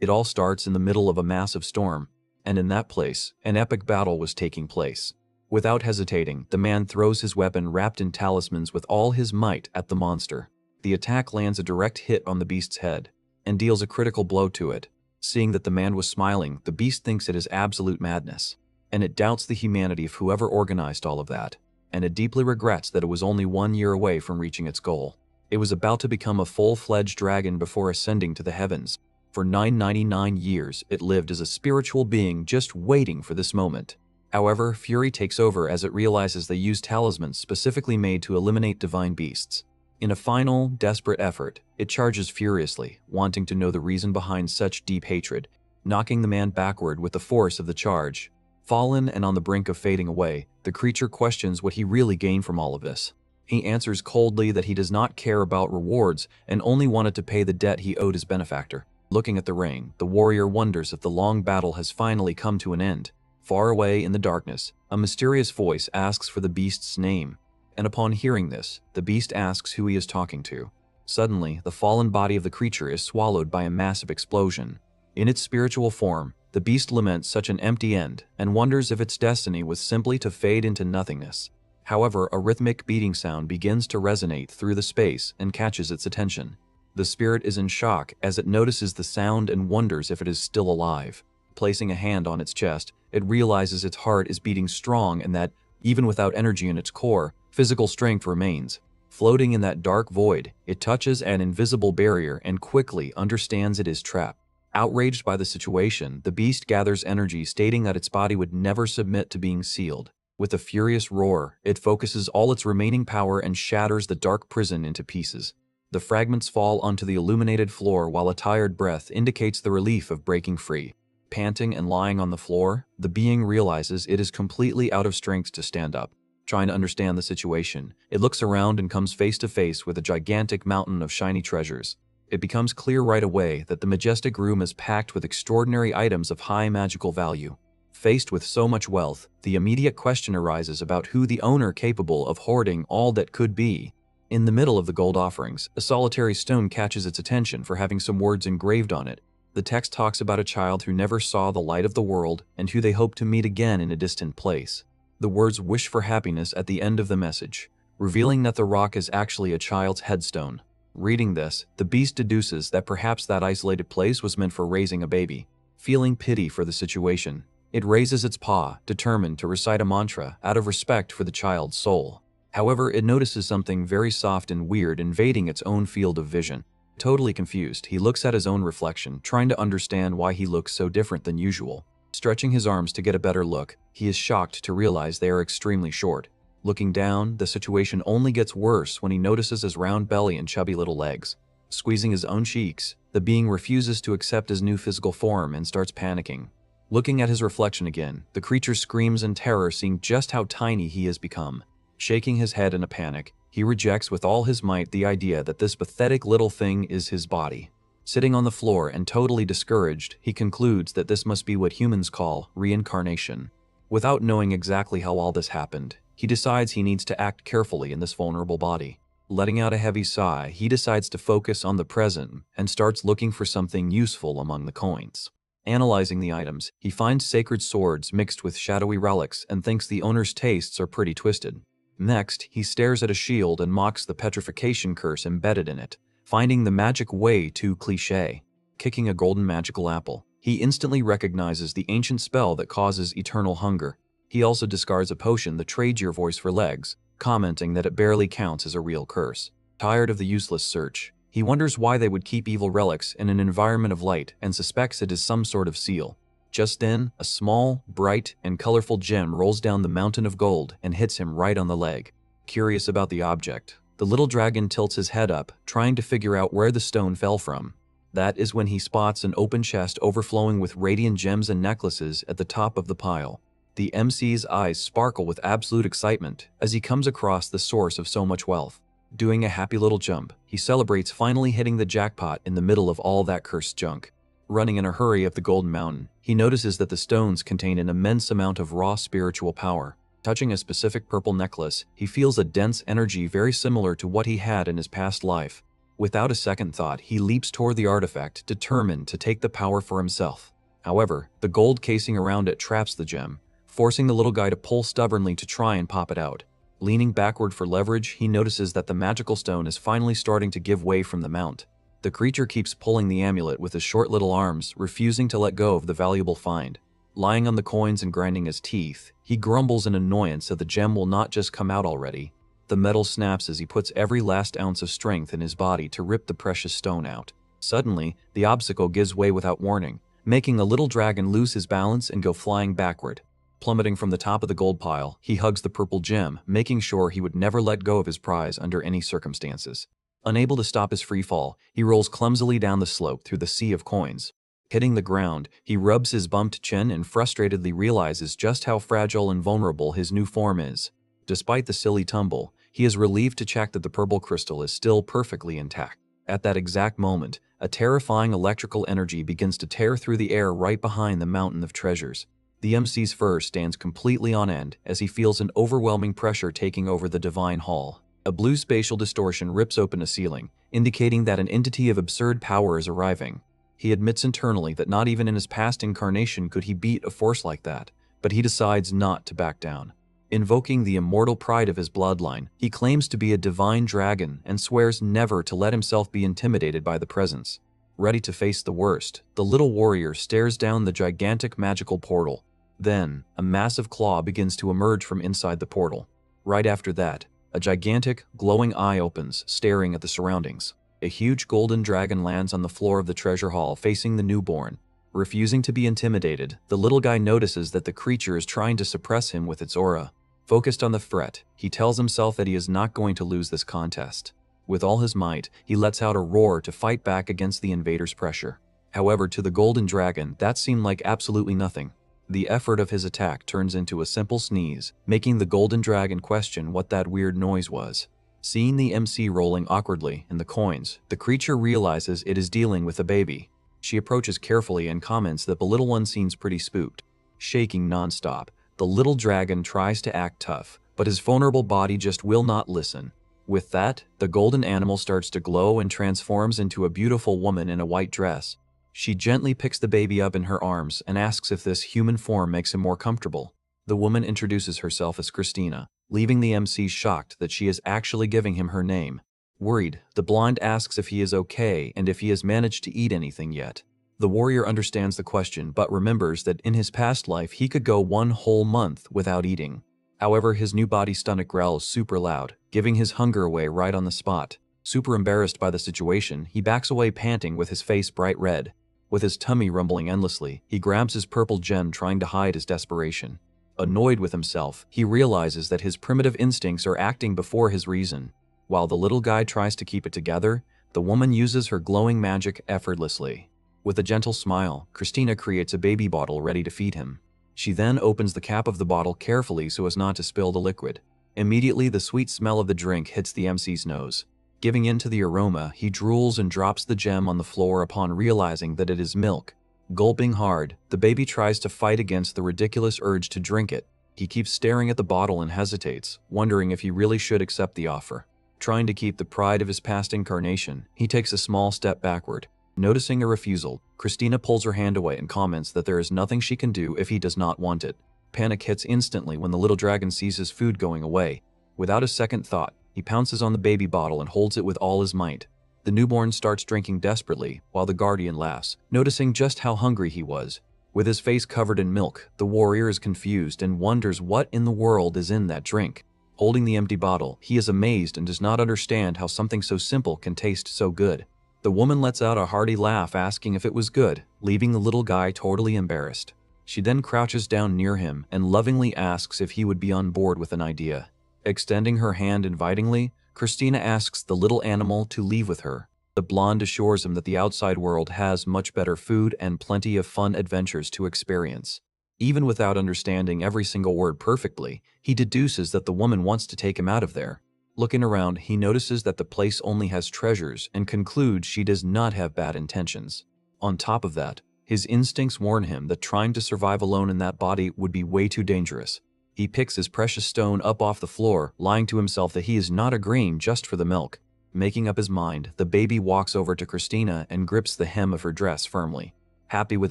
It all starts in the middle of a massive storm, and in that place, an epic battle was taking place. Without hesitating, the man throws his weapon wrapped in talismans with all his might at the monster. The attack lands a direct hit on the beast's head, and deals a critical blow to it. Seeing that the man was smiling, the beast thinks it is absolute madness, and it doubts the humanity of whoever organized all of that, and it deeply regrets that it was only 1 year away from reaching its goal. It was about to become a full-fledged dragon before ascending to the heavens. For 999 years, it lived as a spiritual being just waiting for this moment. However, fury takes over as it realizes they use talismans specifically made to eliminate divine beasts. In a final, desperate effort, it charges furiously, wanting to know the reason behind such deep hatred, knocking the man backward with the force of the charge. Fallen and on the brink of fading away, the creature questions what he really gained from all of this. He answers coldly that he does not care about rewards and only wanted to pay the debt he owed his benefactor. Looking at the ring, the warrior wonders if the long battle has finally come to an end. Far away in the darkness, a mysterious voice asks for the beast's name, and upon hearing this, the beast asks who he is talking to. Suddenly, the fallen body of the creature is swallowed by a massive explosion. In its spiritual form, the beast laments such an empty end and wonders if its destiny was simply to fade into nothingness. However, a rhythmic beating sound begins to resonate through the space and catches its attention. The spirit is in shock as it notices the sound and wonders if it is still alive. Placing a hand on its chest, it realizes its heart is beating strong and that, even without energy in its core, physical strength remains. Floating in that dark void, it touches an invisible barrier and quickly understands it is trapped. Outraged by the situation, the beast gathers energy, stating that its body would never submit to being sealed. With a furious roar, it focuses all its remaining power and shatters the dark prison into pieces. The fragments fall onto the illuminated floor while a tired breath indicates the relief of breaking free. Panting and lying on the floor, the being realizes it is completely out of strength to stand up. Trying to understand the situation, it looks around and comes face to face with a gigantic mountain of shiny treasures. It becomes clear right away that the majestic room is packed with extraordinary items of high magical value. Faced with so much wealth, the immediate question arises about who the owner capable of hoarding all that could be. In the middle of the gold offerings, a solitary stone catches its attention for having some words engraved on it. The text talks about a child who never saw the light of the world and who they hope to meet again in a distant place. The words wish for happiness at the end of the message, revealing that the rock is actually a child's headstone. Reading this, the beast deduces that perhaps that isolated place was meant for raising a baby. Feeling pity for the situation, it raises its paw, determined to recite a mantra out of respect for the child's soul. However, it notices something very soft and weird invading its own field of vision. Totally confused, he looks at his own reflection, trying to understand why he looks so different than usual. Stretching his arms to get a better look, he is shocked to realize they are extremely short. Looking down, the situation only gets worse when he notices his round belly and chubby little legs. Squeezing his own cheeks, the being refuses to accept his new physical form and starts panicking. Looking at his reflection again, the creature screams in terror, seeing just how tiny he has become. Shaking his head in a panic, he rejects with all his might the idea that this pathetic little thing is his body. Sitting on the floor and totally discouraged, he concludes that this must be what humans call reincarnation. Without knowing exactly how all this happened, he decides he needs to act carefully in this vulnerable body. Letting out a heavy sigh, he decides to focus on the present and starts looking for something useful among the coins. Analyzing the items, he finds sacred swords mixed with shadowy relics and thinks the owner's tastes are pretty twisted. Next, he stares at a shield and mocks the petrification curse embedded in it, finding the magic way too cliché. Kicking a golden magical apple, he instantly recognizes the ancient spell that causes eternal hunger. He also discards a potion that trades your voice for legs, commenting that it barely counts as a real curse. Tired of the useless search, he wonders why they would keep evil relics in an environment of light and suspects it is some sort of seal. Just then, a small, bright, and colorful gem rolls down the mountain of gold and hits him right on the leg. Curious about the object, the little dragon tilts his head up, trying to figure out where the stone fell from. That is when he spots an open chest overflowing with radiant gems and necklaces at the top of the pile. The MC's eyes sparkle with absolute excitement as he comes across the source of so much wealth. Doing a happy little jump, he celebrates finally hitting the jackpot in the middle of all that cursed junk. Running in a hurry up the Golden Mountain, he notices that the stones contain an immense amount of raw spiritual power. Touching a specific purple necklace, he feels a dense energy very similar to what he had in his past life. Without a second thought, he leaps toward the artifact, determined to take the power for himself. However, the gold casing around it traps the gem, forcing the little guy to pull stubbornly to try and pop it out. Leaning backward for leverage, he notices that the magical stone is finally starting to give way from the mount. The creature keeps pulling the amulet with his short little arms, refusing to let go of the valuable find. Lying on the coins and grinding his teeth, he grumbles in annoyance that the gem will not just come out already. The metal snaps as he puts every last ounce of strength in his body to rip the precious stone out. Suddenly, the obstacle gives way without warning, making the little dragon lose his balance and go flying backward. Plummeting from the top of the gold pile, he hugs the purple gem, making sure he would never let go of his prize under any circumstances. Unable to stop his free fall, he rolls clumsily down the slope through the sea of coins. Hitting the ground, he rubs his bumped chin and frustratedly realizes just how fragile and vulnerable his new form is. Despite the silly tumble, he is relieved to check that the purple crystal is still perfectly intact. At that exact moment, a terrifying electrical energy begins to tear through the air right behind the mountain of treasures. The MC's fur stands completely on end as he feels an overwhelming pressure taking over the divine hall. A blue spatial distortion rips open a ceiling, indicating that an entity of absurd power is arriving. He admits internally that not even in his past incarnation could he beat a force like that, but he decides not to back down. Invoking the immortal pride of his bloodline, he claims to be a divine dragon and swears never to let himself be intimidated by the presence. Ready to face the worst, the little warrior stares down the gigantic magical portal. Then, a massive claw begins to emerge from inside the portal. Right after that, a gigantic, glowing eye opens, staring at the surroundings. A huge golden dragon lands on the floor of the treasure hall facing the newborn. Refusing to be intimidated, the little guy notices that the creature is trying to suppress him with its aura. Focused on the threat, he tells himself that he is not going to lose this contest. With all his might, he lets out a roar to fight back against the invader's pressure. However, to the golden dragon, that seemed like absolutely nothing. The effort of his attack turns into a simple sneeze, making the golden dragon question what that weird noise was. Seeing the MC rolling awkwardly in the coins, the creature realizes it is dealing with a baby. She approaches carefully and comments that the little one seems pretty spooked. Shaking nonstop, the little dragon tries to act tough, but his vulnerable body just will not listen. With that, the golden animal starts to glow and transforms into a beautiful woman in a white dress. She gently picks the baby up in her arms and asks if this human form makes him more comfortable. The woman introduces herself as Christina, leaving the MC shocked that she is actually giving him her name. Worried, the blonde asks if he is okay and if he has managed to eat anything yet. The warrior understands the question but remembers that in his past life he could go one whole month without eating. However, his new body's stomach growls super loud, giving his hunger away right on the spot. Super embarrassed by the situation, he backs away panting with his face bright red. With his tummy rumbling endlessly, he grabs his purple gem trying to hide his desperation. Annoyed with himself, he realizes that his primitive instincts are acting before his reason. While the little guy tries to keep it together, the woman uses her glowing magic effortlessly. With a gentle smile, Christina creates a baby bottle ready to feed him. She then opens the cap of the bottle carefully so as not to spill the liquid. Immediately, the sweet smell of the drink hits the MC's nose. Giving in to the aroma, he drools and drops the gem on the floor upon realizing that it is milk. Gulping hard, the baby tries to fight against the ridiculous urge to drink it. He keeps staring at the bottle and hesitates, wondering if he really should accept the offer. Trying to keep the pride of his past incarnation, he takes a small step backward. Noticing a refusal, Christina pulls her hand away and comments that there is nothing she can do if he does not want it. Panic hits instantly when the little dragon sees his food going away. Without a second thought, he pounces on the baby bottle and holds it with all his might. The newborn starts drinking desperately, while the guardian laughs, noticing just how hungry he was. With his face covered in milk, the warrior is confused and wonders what in the world is in that drink. Holding the empty bottle, he is amazed and does not understand how something so simple can taste so good. The woman lets out a hearty laugh asking if it was good, leaving the little guy totally embarrassed. She then crouches down near him and lovingly asks if he would be on board with an idea. Extending her hand invitingly, Christina asks the little animal to leave with her. The blonde assures him that the outside world has much better food and plenty of fun adventures to experience. Even without understanding every single word perfectly, he deduces that the woman wants to take him out of there. Looking around, he notices that the place only has treasures and concludes she does not have bad intentions. On top of that, his instincts warn him that trying to survive alone in that body would be way too dangerous. He picks his precious stone up off the floor, lying to himself that he is not agreeing just for the milk. Making up his mind, the baby walks over to Christina and grips the hem of her dress firmly. Happy with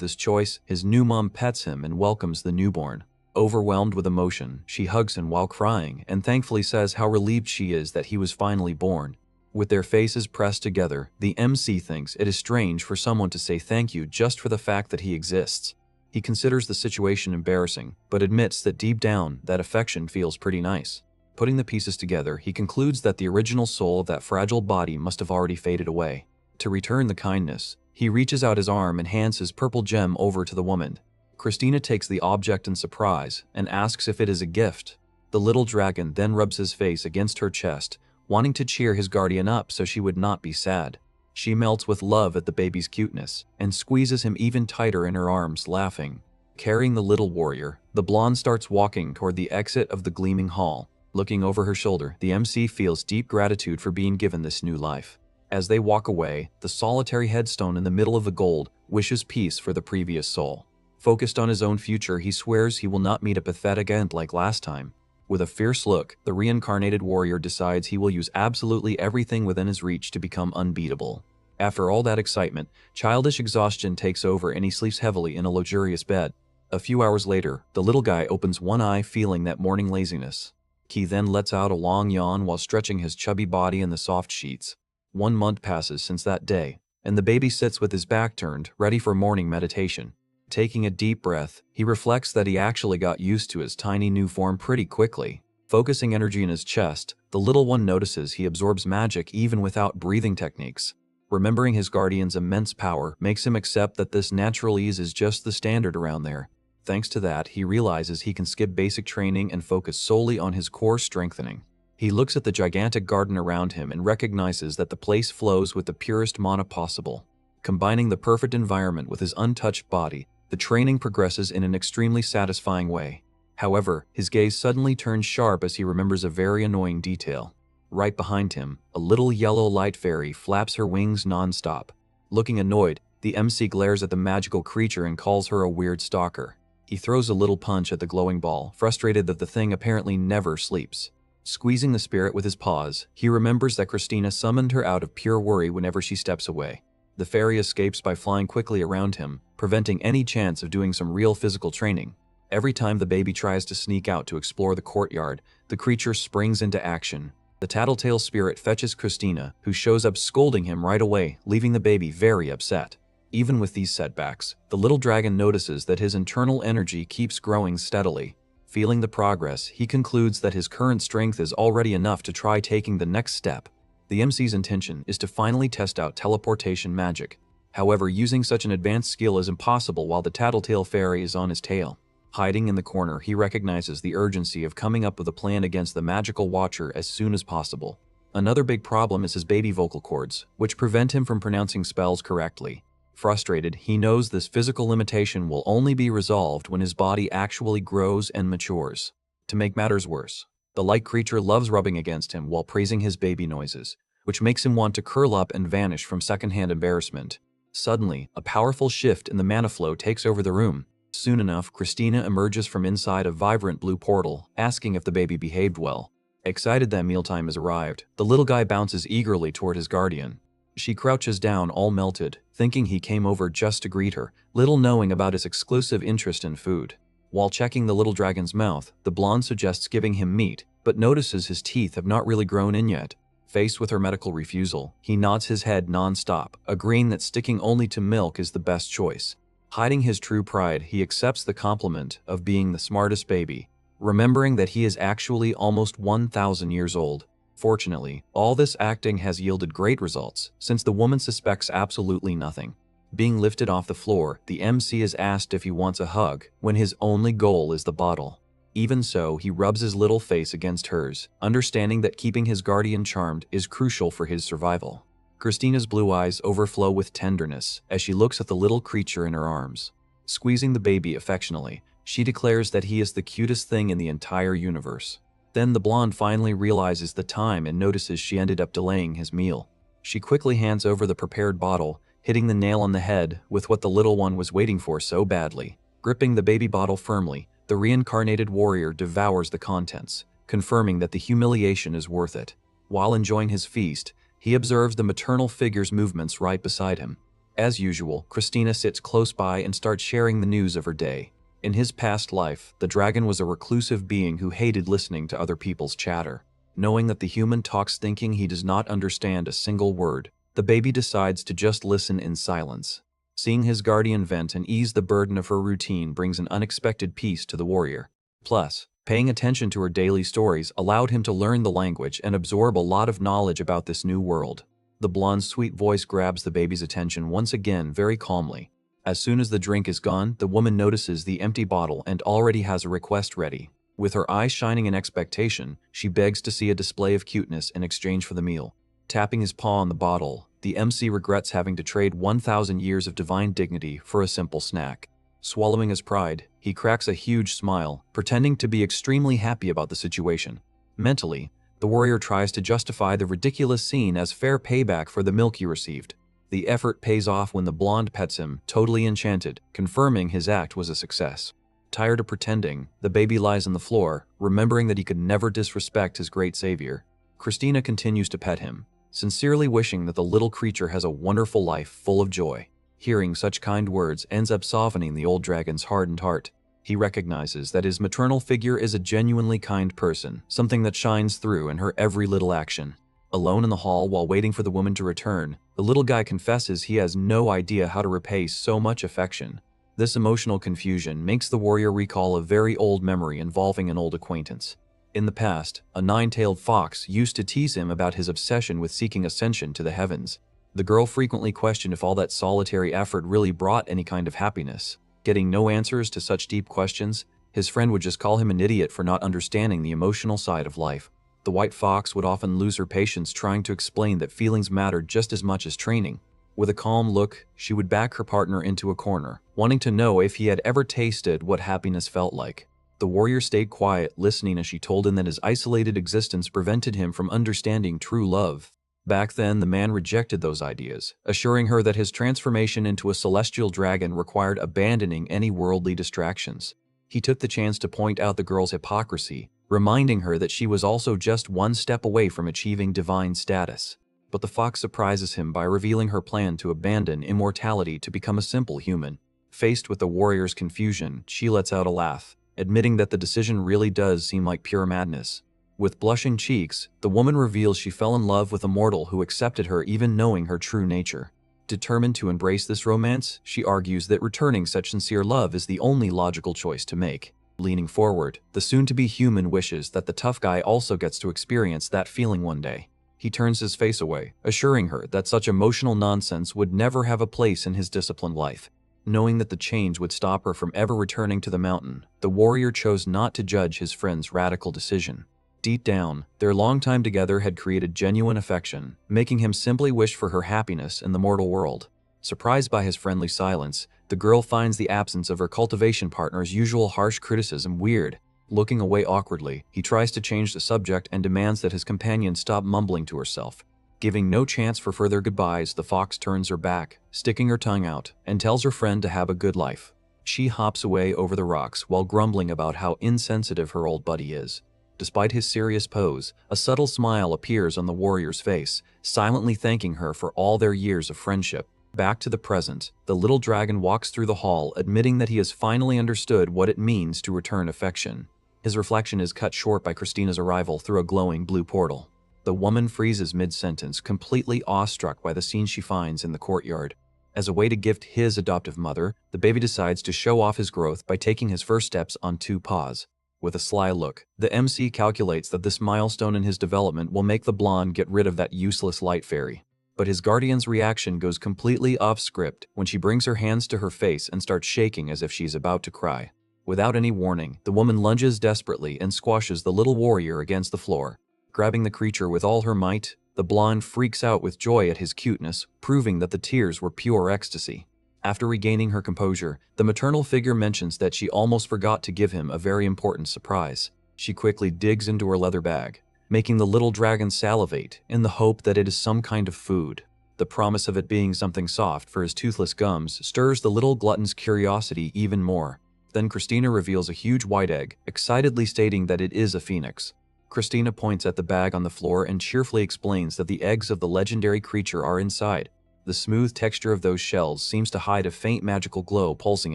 his choice, his new mom pets him and welcomes the newborn. Overwhelmed with emotion, she hugs him while crying and thankfully says how relieved she is that he was finally born. With their faces pressed together, the MC thinks it is strange for someone to say thank you just for the fact that he exists. He considers the situation embarrassing, but admits that deep down, that affection feels pretty nice. Putting the pieces together, he concludes that the original soul of that fragile body must have already faded away. To return the kindness, he reaches out his arm and hands his purple gem over to the woman. Christina takes the object in surprise and asks if it is a gift. The little dragon then rubs his face against her chest, wanting to cheer his guardian up so she would not be sad. She melts with love at the baby's cuteness and squeezes him even tighter in her arms, laughing. Carrying the little warrior, the blonde starts walking toward the exit of the gleaming hall. Looking over her shoulder, the MC feels deep gratitude for being given this new life. As they walk away, the solitary headstone in the middle of the gold wishes peace for the previous soul. Focused on his own future, he swears he will not meet a pathetic end like last time. With a fierce look, the reincarnated warrior decides he will use absolutely everything within his reach to become unbeatable. After all that excitement, childish exhaustion takes over and he sleeps heavily in a luxurious bed. A few hours later, the little guy opens one eye feeling that morning laziness. He then lets out a long yawn while stretching his chubby body in the soft sheets. 1 month passes since that day, and the baby sits with his back turned, ready for morning meditation. Taking a deep breath, he reflects that he actually got used to his tiny new form pretty quickly. Focusing energy in his chest, the little one notices he absorbs magic even without breathing techniques. Remembering his guardian's immense power makes him accept that this natural ease is just the standard around there. Thanks to that, he realizes he can skip basic training and focus solely on his core strengthening. He looks at the gigantic garden around him and recognizes that the place flows with the purest mana possible. Combining the perfect environment with his untouched body, the training progresses in an extremely satisfying way. However, his gaze suddenly turns sharp as he remembers a very annoying detail. Right behind him, a little yellow light fairy flaps her wings non-stop. Looking annoyed, the MC glares at the magical creature and calls her a weird stalker. He throws a little punch at the glowing ball, frustrated that the thing apparently never sleeps. Squeezing the spirit with his paws, he remembers that Christina summoned her out of pure worry whenever she steps away. The fairy escapes by flying quickly around him, preventing any chance of doing some real physical training. Every time the baby tries to sneak out to explore the courtyard, the creature springs into action. The tattletale spirit fetches Christina, who shows up scolding him right away, leaving the baby very upset. Even with these setbacks, the little dragon notices that his internal energy keeps growing steadily. Feeling the progress, he concludes that his current strength is already enough to try taking the next step. The MC's intention is to finally test out teleportation magic. However, using such an advanced skill is impossible while the tattletale fairy is on his tail. Hiding in the corner, he recognizes the urgency of coming up with a plan against the magical watcher as soon as possible. Another big problem is his baby vocal cords, which prevent him from pronouncing spells correctly. Frustrated, he knows this physical limitation will only be resolved when his body actually grows and matures. To make matters worse, the light creature loves rubbing against him while praising his baby noises, which makes him want to curl up and vanish from secondhand embarrassment. Suddenly, a powerful shift in the mana flow takes over the room. Soon enough, Christina emerges from inside a vibrant blue portal, asking if the baby behaved well. Excited that mealtime has arrived, the little guy bounces eagerly toward his guardian. She crouches down all melted, thinking he came over just to greet her, little knowing about his exclusive interest in food. While checking the little dragon's mouth, the blonde suggests giving him meat, but notices his teeth have not really grown in yet. Faced with her medical refusal, he nods his head non-stop, agreeing that sticking only to milk is the best choice. Hiding his true pride, he accepts the compliment of being the smartest baby, remembering that he is actually almost 1,000 years old. Fortunately, all this acting has yielded great results, since the woman suspects absolutely nothing. Being lifted off the floor, the MC is asked if he wants a hug, when his only goal is the bottle. Even so, he rubs his little face against hers, understanding that keeping his guardian charmed is crucial for his survival. Christina's blue eyes overflow with tenderness as she looks at the little creature in her arms. Squeezing the baby affectionately, she declares that he is the cutest thing in the entire universe. Then the blonde finally realizes the time and notices she ended up delaying his meal. She quickly hands over the prepared bottle, hitting the nail on the head with what the little one was waiting for so badly. Gripping the baby bottle firmly, the reincarnated warrior devours the contents, confirming that the humiliation is worth it. While enjoying his feast, He observes the maternal figure's movements right beside him. As usual, Christina sits close by and starts sharing the news of her day. In his past life, the dragon was a reclusive being who hated listening to other people's chatter. Knowing that the human talks thinking he does not understand a single word, the baby decides to just listen in silence. Seeing his guardian vent and ease the burden of her routine brings an unexpected peace to the warrior. Plus, paying attention to her daily stories allowed him to learn the language and absorb a lot of knowledge about this new world. The blonde's sweet voice grabs the baby's attention once again very calmly. As soon as the drink is gone, the woman notices the empty bottle and already has a request ready. With her eyes shining in expectation, she begs to see a display of cuteness in exchange for the meal. Tapping his paw on the bottle, the MC regrets having to trade 1,000 years of divine dignity for a simple snack. Swallowing his pride, he cracks a huge smile, pretending to be extremely happy about the situation. Mentally, the warrior tries to justify the ridiculous scene as fair payback for the milk he received. The effort pays off when the blonde pets him, totally enchanted, confirming his act was a success. Tired of pretending, the baby lies on the floor, remembering that he could never disrespect his great savior. Christina continues to pet him, sincerely wishing that the little creature has a wonderful life full of joy. Hearing such kind words ends up softening the old dragon's hardened heart. He recognizes that his maternal figure is a genuinely kind person, something that shines through in her every little action. Alone in the hall while waiting for the woman to return, the little guy confesses he has no idea how to repay so much affection. This emotional confusion makes the warrior recall a very old memory involving an old acquaintance. In the past, a nine-tailed fox used to tease him about his obsession with seeking ascension to the heavens. The girl frequently questioned if all that solitary effort really brought any kind of happiness. Getting no answers to such deep questions, his friend would just call him an idiot for not understanding the emotional side of life. The white fox would often lose her patience trying to explain that feelings mattered just as much as training. With a calm look, she would back her partner into a corner, wanting to know if he had ever tasted what happiness felt like. The warrior stayed quiet, listening as she told him that his isolated existence prevented him from understanding true love. Back then, the man rejected those ideas, assuring her that his transformation into a celestial dragon required abandoning any worldly distractions. He took the chance to point out the girl's hypocrisy, reminding her that she was also just one step away from achieving divine status. But the fox surprises him by revealing her plan to abandon immortality to become a simple human. Faced with the warrior's confusion, she lets out a laugh, admitting that the decision really does seem like pure madness. With blushing cheeks, the woman reveals she fell in love with a mortal who accepted her even knowing her true nature. Determined to embrace this romance, she argues that returning such sincere love is the only logical choice to make. Leaning forward, the soon-to-be human wishes that the tough guy also gets to experience that feeling one day. He turns his face away, assuring her that such emotional nonsense would never have a place in his disciplined life. Knowing that the change would stop her from ever returning to the mountain, the warrior chose not to judge his friend's radical decision. Deep down, their long time together had created genuine affection, making him simply wish for her happiness in the mortal world. Surprised by his friendly silence, the girl finds the absence of her cultivation partner's usual harsh criticism weird. Looking away awkwardly, he tries to change the subject and demands that his companion stop mumbling to herself. Giving no chance for further goodbyes, the fox turns her back, sticking her tongue out, and tells her friend to have a good life. She hops away over the rocks while grumbling about how insensitive her old buddy is. Despite his serious pose, a subtle smile appears on the warrior's face, silently thanking her for all their years of friendship. Back to the present, the little dragon walks through the hall, admitting that he has finally understood what it means to return affection. His reflection is cut short by Christina's arrival through a glowing blue portal. The woman freezes mid-sentence, completely awestruck by the scene she finds in the courtyard. As a way to gift his adoptive mother, the baby decides to show off his growth by taking his first steps on two paws. With a sly look, the MC calculates that this milestone in his development will make the blonde get rid of that useless light fairy. But his guardian's reaction goes completely off script when she brings her hands to her face and starts shaking as if she's about to cry. Without any warning, the woman lunges desperately and squashes the little warrior against the floor. Grabbing the creature with all her might, the blonde freaks out with joy at his cuteness, proving that the tears were pure ecstasy. After regaining her composure, the maternal figure mentions that she almost forgot to give him a very important surprise. She quickly digs into her leather bag, making the little dragon salivate in the hope that it is some kind of food. The promise of it being something soft for his toothless gums stirs the little glutton's curiosity even more. Then Christina reveals a huge white egg, excitedly stating that it is a phoenix. Christina points at the bag on the floor and cheerfully explains that the eggs of the legendary creature are inside. The smooth texture of those shells seems to hide a faint magical glow pulsing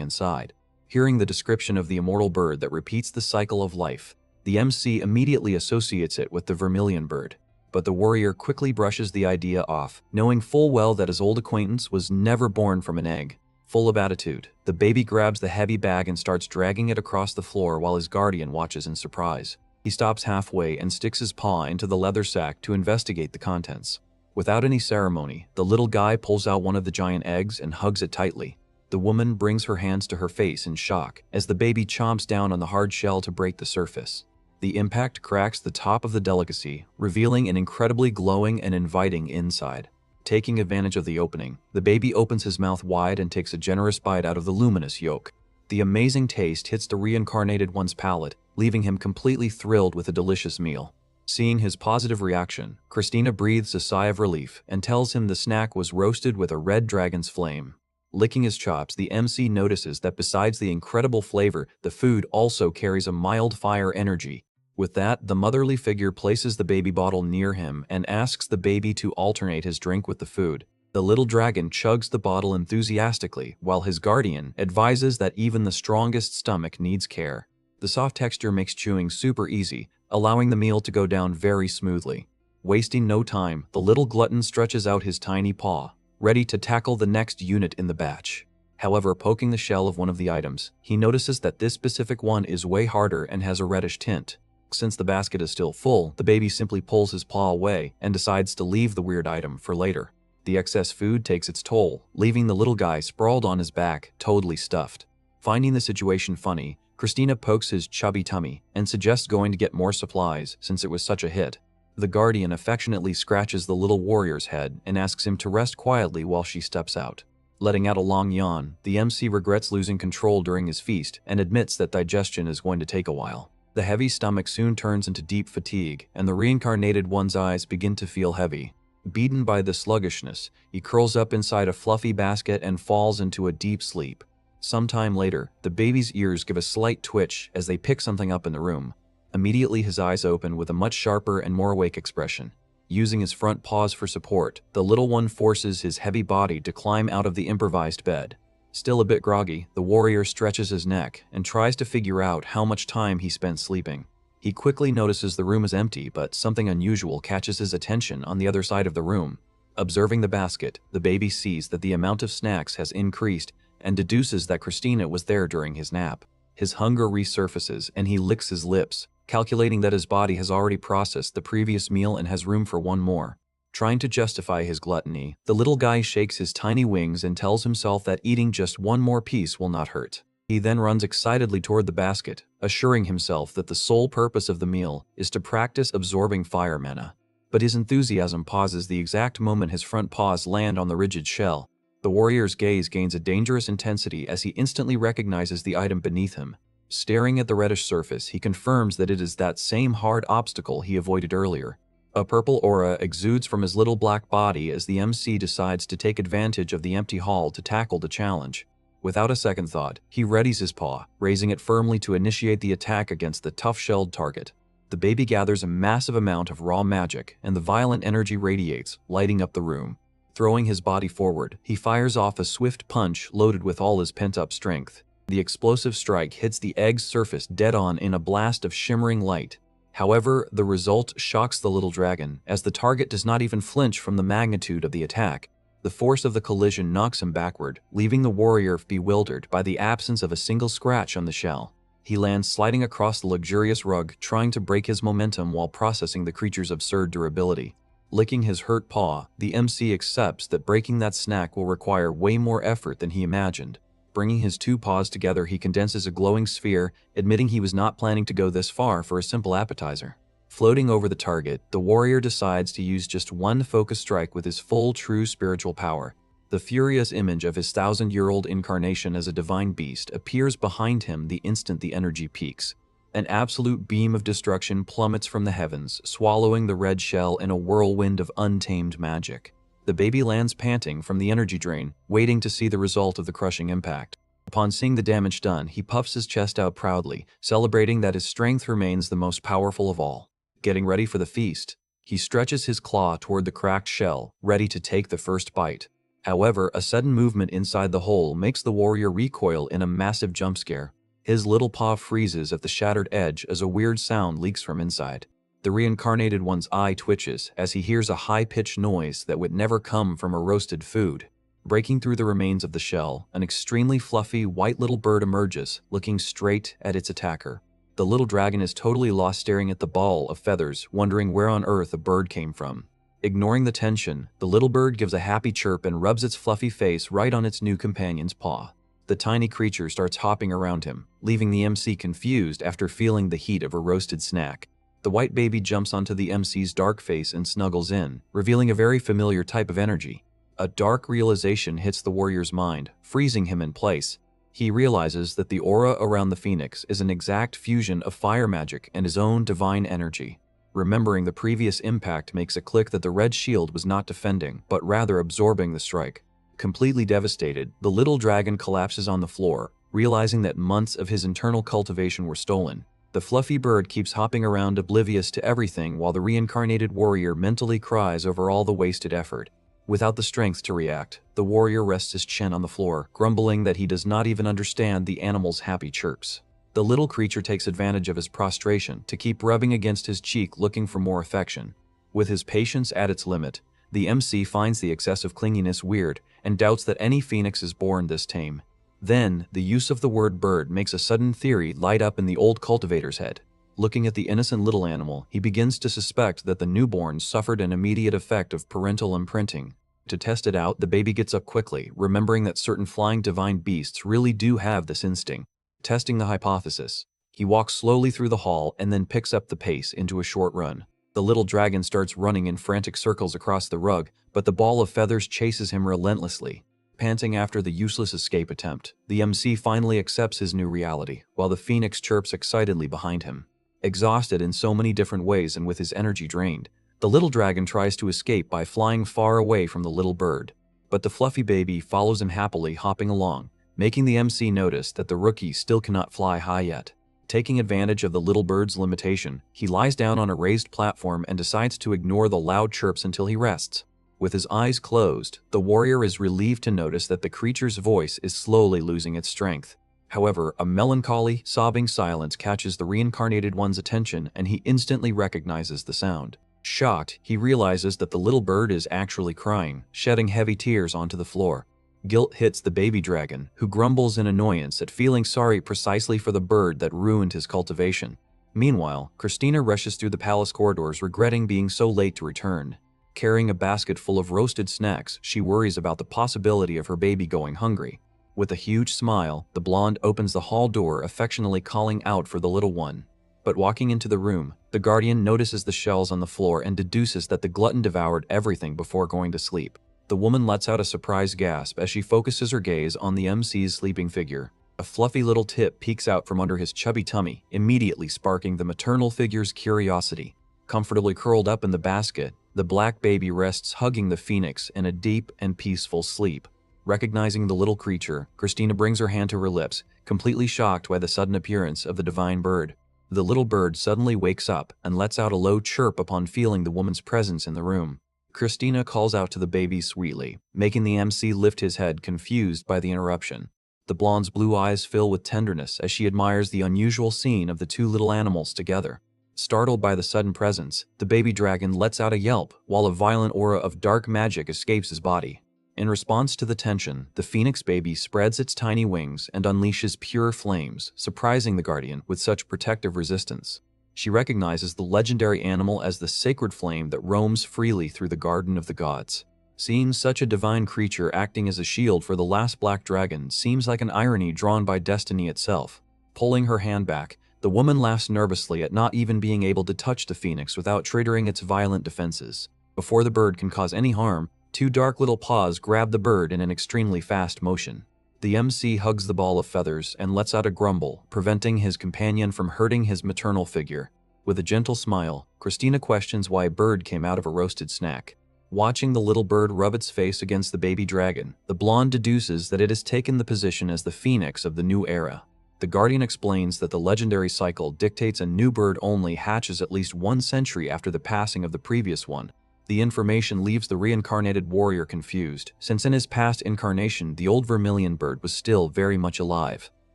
inside. Hearing the description of the immortal bird that repeats the cycle of life, the MC immediately associates it with the vermilion bird. But the warrior quickly brushes the idea off, knowing full well that his old acquaintance was never born from an egg. Full of attitude, the baby grabs the heavy bag and starts dragging it across the floor while his guardian watches in surprise. He stops halfway and sticks his paw into the leather sack to investigate the contents. Without any ceremony, the little guy pulls out one of the giant eggs and hugs it tightly. The woman brings her hands to her face in shock as the baby chomps down on the hard shell to break the surface. The impact cracks the top of the delicacy, revealing an incredibly glowing and inviting inside. Taking advantage of the opening, the baby opens his mouth wide and takes a generous bite out of the luminous yolk. The amazing taste hits the reincarnated one's palate, leaving him completely thrilled with a delicious meal. Seeing his positive reaction, Christina breathes a sigh of relief and tells him the snack was roasted with a red dragon's flame. Licking his chops, the MC notices that besides the incredible flavor, the food also carries a mild fire energy. With that, the motherly figure places the baby bottle near him and asks the baby to alternate his drink with the food. The little dragon chugs the bottle enthusiastically, while his guardian advises that even the strongest stomach needs care. The soft texture makes chewing super easy, allowing the meal to go down very smoothly. Wasting no time, the little glutton stretches out his tiny paw, ready to tackle the next unit in the batch. However, poking the shell of one of the items, he notices that this specific one is way harder and has a reddish tint. Since the basket is still full, the baby simply pulls his paw away and decides to leave the weird item for later. The excess food takes its toll, leaving the little guy sprawled on his back, totally stuffed. Finding the situation funny, Christina pokes his chubby tummy and suggests going to get more supplies since it was such a hit. The guardian affectionately scratches the little warrior's head and asks him to rest quietly while she steps out. Letting out a long yawn, the MC regrets losing control during his feast and admits that digestion is going to take a while. The heavy stomach soon turns into deep fatigue, and the reincarnated one's eyes begin to feel heavy. Beaten by the sluggishness, he curls up inside a fluffy basket and falls into a deep sleep. Sometime later, the baby's ears give a slight twitch as they pick something up in the room. Immediately his eyes open with a much sharper and more awake expression. Using his front paws for support, the little one forces his heavy body to climb out of the improvised bed. Still a bit groggy, the warrior stretches his neck and tries to figure out how much time he spent sleeping. He quickly notices the room is empty, but something unusual catches his attention on the other side of the room. Observing the basket, the baby sees that the amount of snacks has increased and deduces that Christina was there during his nap. His hunger resurfaces and he licks his lips, calculating that his body has already processed the previous meal and has room for one more. Trying to justify his gluttony, the little guy shakes his tiny wings and tells himself that eating just one more piece will not hurt. He then runs excitedly toward the basket, assuring himself that the sole purpose of the meal is to practice absorbing fire mana. But his enthusiasm pauses the exact moment his front paws land on the rigid shell. The warrior's gaze gains a dangerous intensity as he instantly recognizes the item beneath him. Staring at the reddish surface, he confirms that it is that same hard obstacle he avoided earlier. A purple aura exudes from his little black body as the MC decides to take advantage of the empty hall to tackle the challenge. Without a second thought, he readies his paw, raising it firmly to initiate the attack against the tough-shelled target. The baby gathers a massive amount of raw magic, and the violent energy radiates, lighting up the room. Throwing his body forward, he fires off a swift punch loaded with all his pent-up strength. The explosive strike hits the egg's surface dead-on in a blast of shimmering light. However, the result shocks the little dragon, as the target does not even flinch from the magnitude of the attack. The force of the collision knocks him backward, leaving the warrior bewildered by the absence of a single scratch on the shell. He lands sliding across the luxurious rug, trying to break his momentum while processing the creature's absurd durability. Licking his hurt paw, the MC accepts that breaking that snack will require way more effort than he imagined. Bringing his two paws together, he condenses a glowing sphere, admitting he was not planning to go this far for a simple appetizer. Floating over the target, the warrior decides to use just one focus strike with his full true spiritual power. The furious image of his 1,000-year-old incarnation as a divine beast appears behind him the instant the energy peaks. An absolute beam of destruction plummets from the heavens, swallowing the red shell in a whirlwind of untamed magic. The baby lands panting from the energy drain, waiting to see the result of the crushing impact. Upon seeing the damage done, he puffs his chest out proudly, celebrating that his strength remains the most powerful of all. getting ready for the feast. He stretches his claw toward the cracked shell, ready to take the first bite. However, a sudden movement inside the hole makes the warrior recoil in a massive jump scare. His little paw freezes at the shattered edge as a weird sound leaks from inside. The reincarnated one's eye twitches as he hears a high-pitched noise that would never come from a roasted food. Breaking through the remains of the shell, an extremely fluffy white little bird emerges, looking straight at its attacker. The little dragon is totally lost staring at the ball of feathers, wondering where on earth a bird came from. Ignoring the tension, the little bird gives a happy chirp and rubs its fluffy face right on its new companion's paw. The tiny creature starts hopping around him, leaving the MC confused after feeling the heat of a roasted snack. The white baby jumps onto the MC's dark face and snuggles in, revealing a very familiar type of energy. A dark realization hits the warrior's mind, freezing him in place. He realizes that the aura around the phoenix is an exact fusion of fire magic and his own divine energy. Remembering the previous impact makes it click that the red shield was not defending, but rather absorbing the strike. Completely devastated, the little dragon collapses on the floor, realizing that months of his internal cultivation were stolen. The fluffy bird keeps hopping around oblivious to everything while the reincarnated warrior mentally cries over all the wasted effort. Without the strength to react, the warrior rests his chin on the floor, grumbling that he does not even understand the animal's happy chirps. The little creature takes advantage of his prostration to keep rubbing against his cheek looking for more affection. With his patience at its limit, the MC finds the excessive clinginess weird and doubts that any phoenix is born this tame. Then, the use of the word bird makes a sudden theory light up in the old cultivator's head. Looking at the innocent little animal, he begins to suspect that the newborn suffered an immediate effect of parental imprinting. To test it out, the baby gets up quickly, remembering that certain flying divine beasts really do have this instinct. Testing the hypothesis, he walks slowly through the hall and then picks up the pace into a short run. The little dragon starts running in frantic circles across the rug, but the ball of feathers chases him relentlessly. Panting after the useless escape attempt, the MC finally accepts his new reality, while the phoenix chirps excitedly behind him. Exhausted in so many different ways and with his energy drained, the little dragon tries to escape by flying far away from the little bird. But the fluffy baby follows him happily, hopping along, making the MC notice that the rookie still cannot fly high yet. Taking advantage of the little bird's limitation, he lies down on a raised platform and decides to ignore the loud chirps until he rests. With his eyes closed, the warrior is relieved to notice that the creature's voice is slowly losing its strength. However, a melancholy, sobbing silence catches the reincarnated one's attention and he instantly recognizes the sound. Shocked, he realizes that the little bird is actually crying, shedding heavy tears onto the floor. Guilt hits the baby dragon, who grumbles in annoyance at feeling sorry precisely for the bird that ruined his cultivation. Meanwhile, Christina rushes through the palace corridors regretting being so late to return. Carrying a basket full of roasted snacks, she worries about the possibility of her baby going hungry. With a huge smile, the blonde opens the hall door, affectionately calling out for the little one. But walking into the room, the guardian notices the shells on the floor and deduces that the glutton devoured everything before going to sleep. The woman lets out a surprised gasp as she focuses her gaze on the MC's sleeping figure. A fluffy little tip peeks out from under his chubby tummy, immediately sparking the maternal figure's curiosity. Comfortably curled up in the basket, the black baby rests hugging the phoenix in a deep and peaceful sleep. Recognizing the little creature, Christina brings her hand to her lips, completely shocked by the sudden appearance of the divine bird. The little bird suddenly wakes up and lets out a low chirp upon feeling the woman's presence in the room. Christina calls out to the baby sweetly, making the MC lift his head, confused by the interruption. The blonde's blue eyes fill with tenderness as she admires the unusual scene of the two little animals together. Startled by the sudden presence, the baby dragon lets out a yelp, while a violent aura of dark magic escapes his body. In response to the tension, the phoenix baby spreads its tiny wings and unleashes pure flames, surprising the guardian with such protective resistance. She recognizes the legendary animal as the sacred flame that roams freely through the garden of the gods. Seeing such a divine creature acting as a shield for the last black dragon seems like an irony drawn by destiny itself. Pulling her hand back, the woman laughs nervously at not even being able to touch the phoenix without triggering its violent defenses. Before the bird can cause any harm, two dark little paws grab the bird in an extremely fast motion. The MC hugs the ball of feathers and lets out a grumble, preventing his companion from hurting his maternal figure. With a gentle smile, Christina questions why a bird came out of a roasted snack. Watching the little bird rub its face against the baby dragon, the blonde deduces that it has taken the position as the phoenix of the new era. The Guardian explains that the legendary cycle dictates a new bird only hatches at least 1 century after the passing of the previous one. The information leaves the reincarnated warrior confused, since in his past incarnation the old vermilion bird was still very much alive.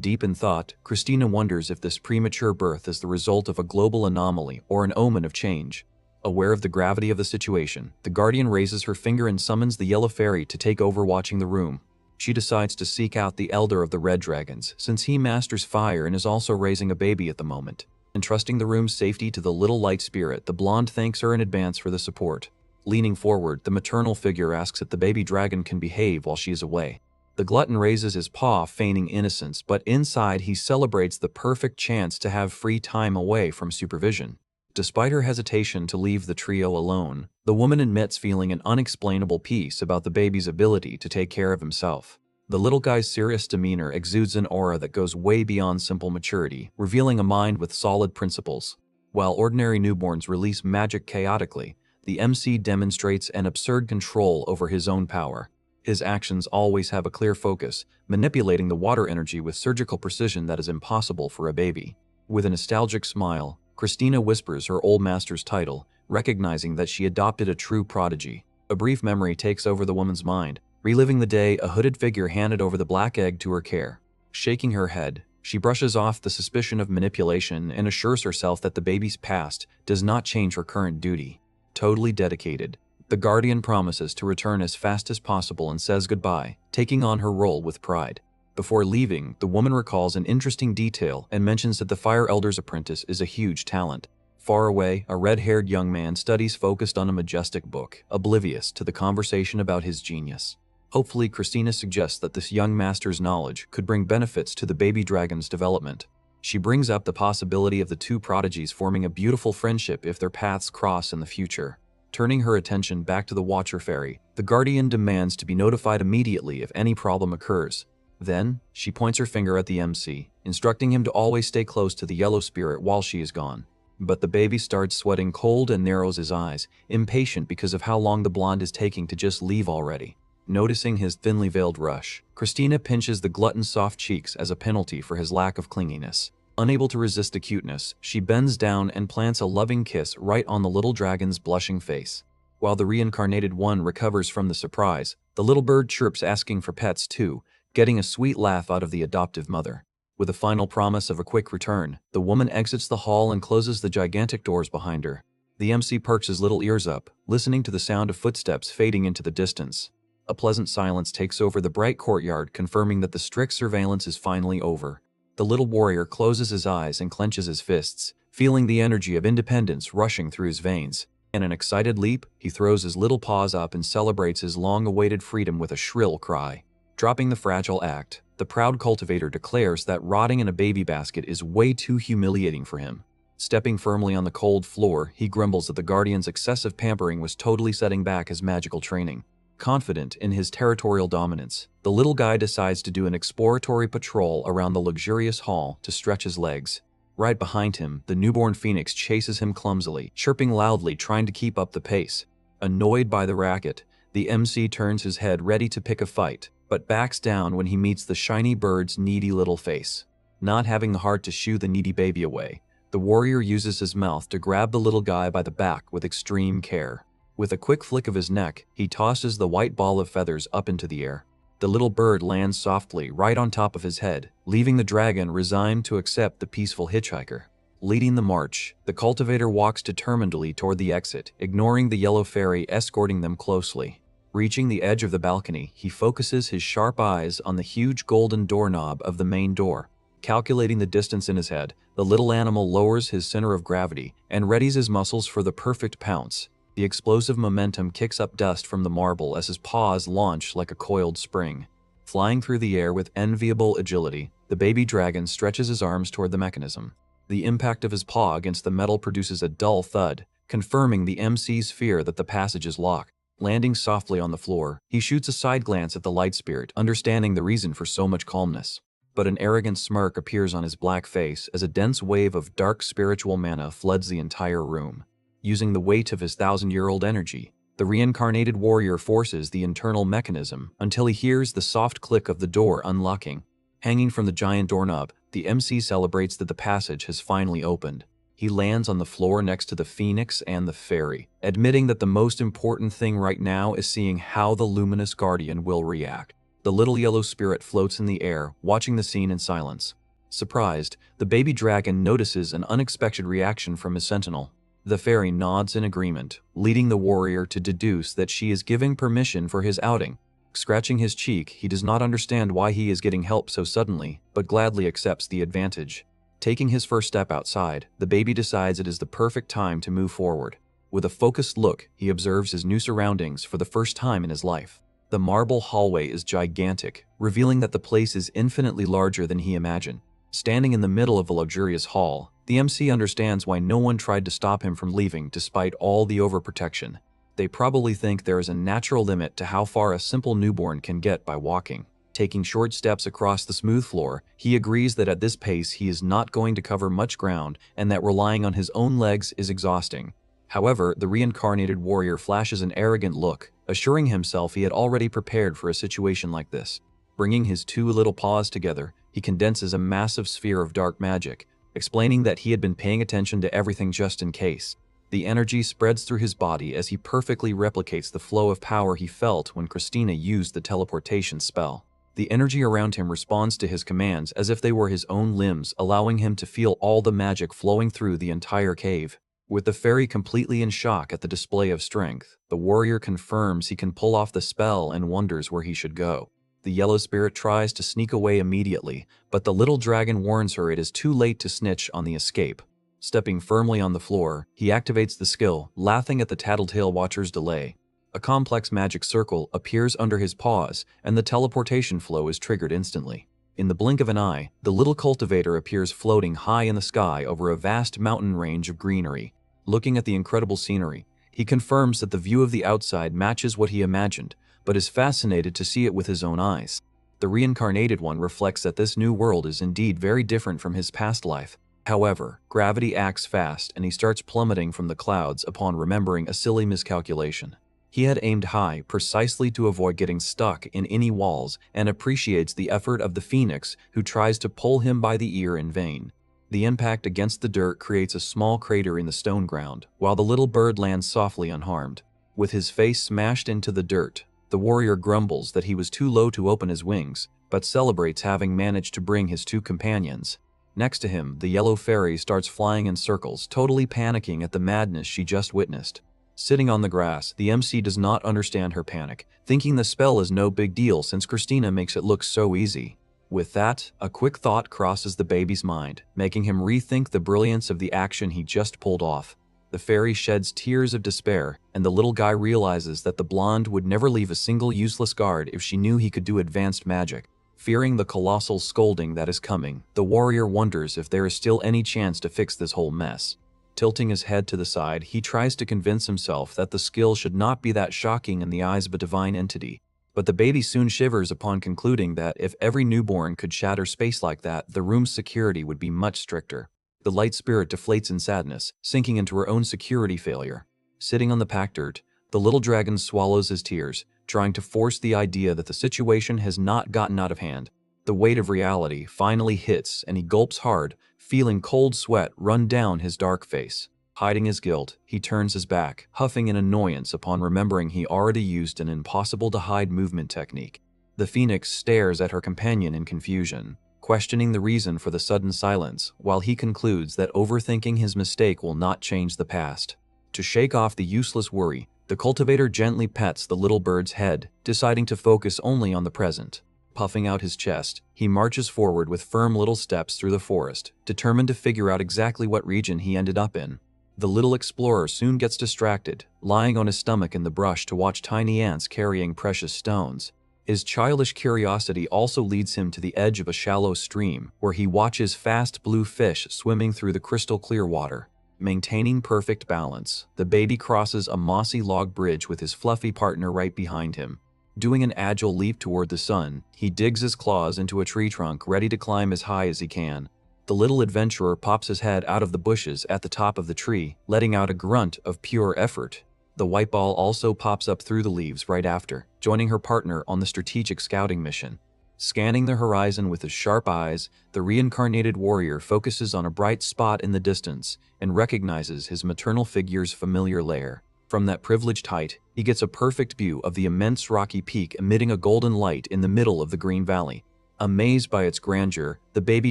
Deep in thought, Christina wonders if this premature birth is the result of a global anomaly or an omen of change. Aware of the gravity of the situation, the Guardian raises her finger and summons the yellow fairy to take over watching the room. She decides to seek out the elder of the red dragons, since he masters fire and is also raising a baby at the moment. Entrusting the room's safety to the little light spirit, the blonde thanks her in advance for the support. Leaning forward, the maternal figure asks if the baby dragon can behave while she is away. The glutton raises his paw, feigning innocence, but inside he celebrates the perfect chance to have free time away from supervision. Despite her hesitation to leave the trio alone, the woman admits feeling an unexplainable peace about the baby's ability to take care of himself. The little guy's serious demeanor exudes an aura that goes way beyond simple maturity, revealing a mind with solid principles. While ordinary newborns release magic chaotically, the MC demonstrates an absurd control over his own power. His actions always have a clear focus, manipulating the water energy with surgical precision that is impossible for a baby. With a nostalgic smile, Christina whispers her old master's title, recognizing that she adopted a true prodigy. A brief memory takes over the woman's mind, reliving the day a hooded figure handed over the black egg to her care. Shaking her head, she brushes off the suspicion of manipulation and assures herself that the baby's past does not change her current duty. Totally dedicated, the Guardian promises to return as fast as possible and says goodbye, taking on her role with pride. Before leaving, the woman recalls an interesting detail and mentions that the Fire Elder's apprentice is a huge talent. Far away, a red-haired young man studies focused on a majestic book, oblivious to the conversation about his genius. Hopefully, Christina suggests that this young master's knowledge could bring benefits to the baby dragon's development. She brings up the possibility of the two prodigies forming a beautiful friendship if their paths cross in the future. Turning her attention back to the Watcher Fairy, the Guardian demands to be notified immediately if any problem occurs. Then, she points her finger at the MC, instructing him to always stay close to the yellow spirit while she is gone. But the baby starts sweating cold and narrows his eyes, impatient because of how long the blonde is taking to just leave already. Noticing his thinly veiled rush, Christina pinches the glutton's soft cheeks as a penalty for his lack of clinginess. Unable to resist the cuteness, she bends down and plants a loving kiss right on the little dragon's blushing face. While the reincarnated one recovers from the surprise, the little bird chirps asking for pets too, getting a sweet laugh out of the adoptive mother. With a final promise of a quick return, the woman exits the hall and closes the gigantic doors behind her. The MC perks his little ears up, listening to the sound of footsteps fading into the distance. A pleasant silence takes over the bright courtyard, confirming that the strict surveillance is finally over. The little warrior closes his eyes and clenches his fists, feeling the energy of independence rushing through his veins. In an excited leap, he throws his little paws up and celebrates his long-awaited freedom with a shrill cry. Dropping the fragile act, the proud cultivator declares that rotting in a baby basket is way too humiliating for him. Stepping firmly on the cold floor, he grumbles that the Guardian's excessive pampering was totally setting back his magical training. Confident in his territorial dominance, the little guy decides to do an exploratory patrol around the luxurious hall to stretch his legs. Right behind him, the newborn phoenix chases him clumsily, chirping loudly, trying to keep up the pace. Annoyed by the racket, the MC turns his head ready to pick a fight, but backs down when he meets the shiny bird's needy little face. Not having the heart to shoo the needy baby away, the warrior uses his mouth to grab the little guy by the back with extreme care. With a quick flick of his neck, he tosses the white ball of feathers up into the air. The little bird lands softly right on top of his head, leaving the dragon resigned to accept the peaceful hitchhiker. Leading the march, the cultivator walks determinedly toward the exit, ignoring the yellow fairy escorting them closely. Reaching the edge of the balcony, he focuses his sharp eyes on the huge golden doorknob of the main door. Calculating the distance in his head, the little animal lowers his center of gravity and readies his muscles for the perfect pounce. The explosive momentum kicks up dust from the marble as his paws launch like a coiled spring. Flying through the air with enviable agility, the baby dragon stretches his arms toward the mechanism. The impact of his paw against the metal produces a dull thud, confirming the MC's fear that the passage is locked. Landing softly on the floor, he shoots a side glance at the light spirit, understanding the reason for so much calmness. But an arrogant smirk appears on his black face as a dense wave of dark spiritual mana floods the entire room. Using the weight of his 1,000-year-old energy, the reincarnated warrior forces the internal mechanism until he hears the soft click of the door unlocking. Hanging from the giant doorknob, the MC celebrates that the passage has finally opened. He lands on the floor next to the phoenix and the fairy, admitting that the most important thing right now is seeing how the luminous guardian will react. The little yellow spirit floats in the air, watching the scene in silence. Surprised, the baby dragon notices an unexpected reaction from his sentinel. The fairy nods in agreement, leading the warrior to deduce that she is giving permission for his outing. Scratching his cheek, he does not understand why he is getting help so suddenly, but gladly accepts the advantage. Taking his first step outside, the baby decides it is the perfect time to move forward. With a focused look, he observes his new surroundings for the first time in his life. The marble hallway is gigantic, revealing that the place is infinitely larger than he imagined. Standing in the middle of a luxurious hall, the MC understands why no one tried to stop him from leaving despite all the overprotection. They probably think there is a natural limit to how far a simple newborn can get by walking. Taking short steps across the smooth floor, he agrees that at this pace he is not going to cover much ground and that relying on his own legs is exhausting. However, the reincarnated warrior flashes an arrogant look, assuring himself he had already prepared for a situation like this. Bringing his two little paws together, he condenses a massive sphere of dark magic, explaining that he had been paying attention to everything just in case. The energy spreads through his body as he perfectly replicates the flow of power he felt when Christina used the teleportation spell. The energy around him responds to his commands as if they were his own limbs, allowing him to feel all the magic flowing through the entire cave. With the fairy completely in shock at the display of strength, the warrior confirms he can pull off the spell and wonders where he should go. The yellow spirit tries to sneak away immediately, but the little dragon warns her it is too late to snitch on the escape. Stepping firmly on the floor, he activates the skill, laughing at the tattletale watcher's delay. A complex magic circle appears under his paws, and the teleportation flow is triggered instantly. In the blink of an eye, the little cultivator appears floating high in the sky over a vast mountain range of greenery. Looking at the incredible scenery, he confirms that the view of the outside matches what he imagined, but is fascinated to see it with his own eyes. The reincarnated one reflects that this new world is indeed very different from his past life. However, gravity acts fast and he starts plummeting from the clouds upon remembering a silly miscalculation. He had aimed high precisely to avoid getting stuck in any walls and appreciates the effort of the phoenix who tries to pull him by the ear in vain. The impact against the dirt creates a small crater in the stone ground, while the little bird lands softly unharmed. With his face smashed into the dirt, the warrior grumbles that he was too low to open his wings, but celebrates having managed to bring his two companions. Next to him, the yellow fairy starts flying in circles, totally panicking at the madness she just witnessed. Sitting on the grass, the MC does not understand her panic, thinking the spell is no big deal since Christina makes it look so easy. With that, a quick thought crosses the baby's mind, making him rethink the brilliance of the action he just pulled off. The fairy sheds tears of despair, and the little guy realizes that the blonde would never leave a single useless guard if she knew he could do advanced magic. Fearing the colossal scolding that is coming, the warrior wonders if there is still any chance to fix this whole mess. Tilting his head to the side, he tries to convince himself that the skill should not be that shocking in the eyes of a divine entity. But the baby soon shivers upon concluding that if every newborn could shatter space like that, the room's security would be much stricter. The light spirit deflates in sadness, sinking into her own security failure. Sitting on the packed dirt, the little dragon swallows his tears, trying to force the idea that the situation has not gotten out of hand. The weight of reality finally hits and he gulps hard, feeling cold sweat run down his dark face. Hiding his guilt, he turns his back, huffing in annoyance upon remembering he already used an impossible-to-hide movement technique. The phoenix stares at her companion in confusion, questioning the reason for the sudden silence, while he concludes that overthinking his mistake will not change the past. To shake off the useless worry, the cultivator gently pets the little bird's head, deciding to focus only on the present. Puffing out his chest, he marches forward with firm little steps through the forest, determined to figure out exactly what region he ended up in. The little explorer soon gets distracted, lying on his stomach in the brush to watch tiny ants carrying precious stones. His childish curiosity also leads him to the edge of a shallow stream, where he watches fast blue fish swimming through the crystal clear water. Maintaining perfect balance, the baby crosses a mossy log bridge with his fluffy partner right behind him. Doing an agile leap toward the sun, he digs his claws into a tree trunk ready to climb as high as he can. The little adventurer pops his head out of the bushes at the top of the tree, letting out a grunt of pure effort. The white ball also pops up through the leaves right after, joining her partner on the strategic scouting mission. Scanning the horizon with his sharp eyes, the reincarnated warrior focuses on a bright spot in the distance and recognizes his maternal figure's familiar lair. From that privileged height, he gets a perfect view of the immense rocky peak emitting a golden light in the middle of the green valley. Amazed by its grandeur, the baby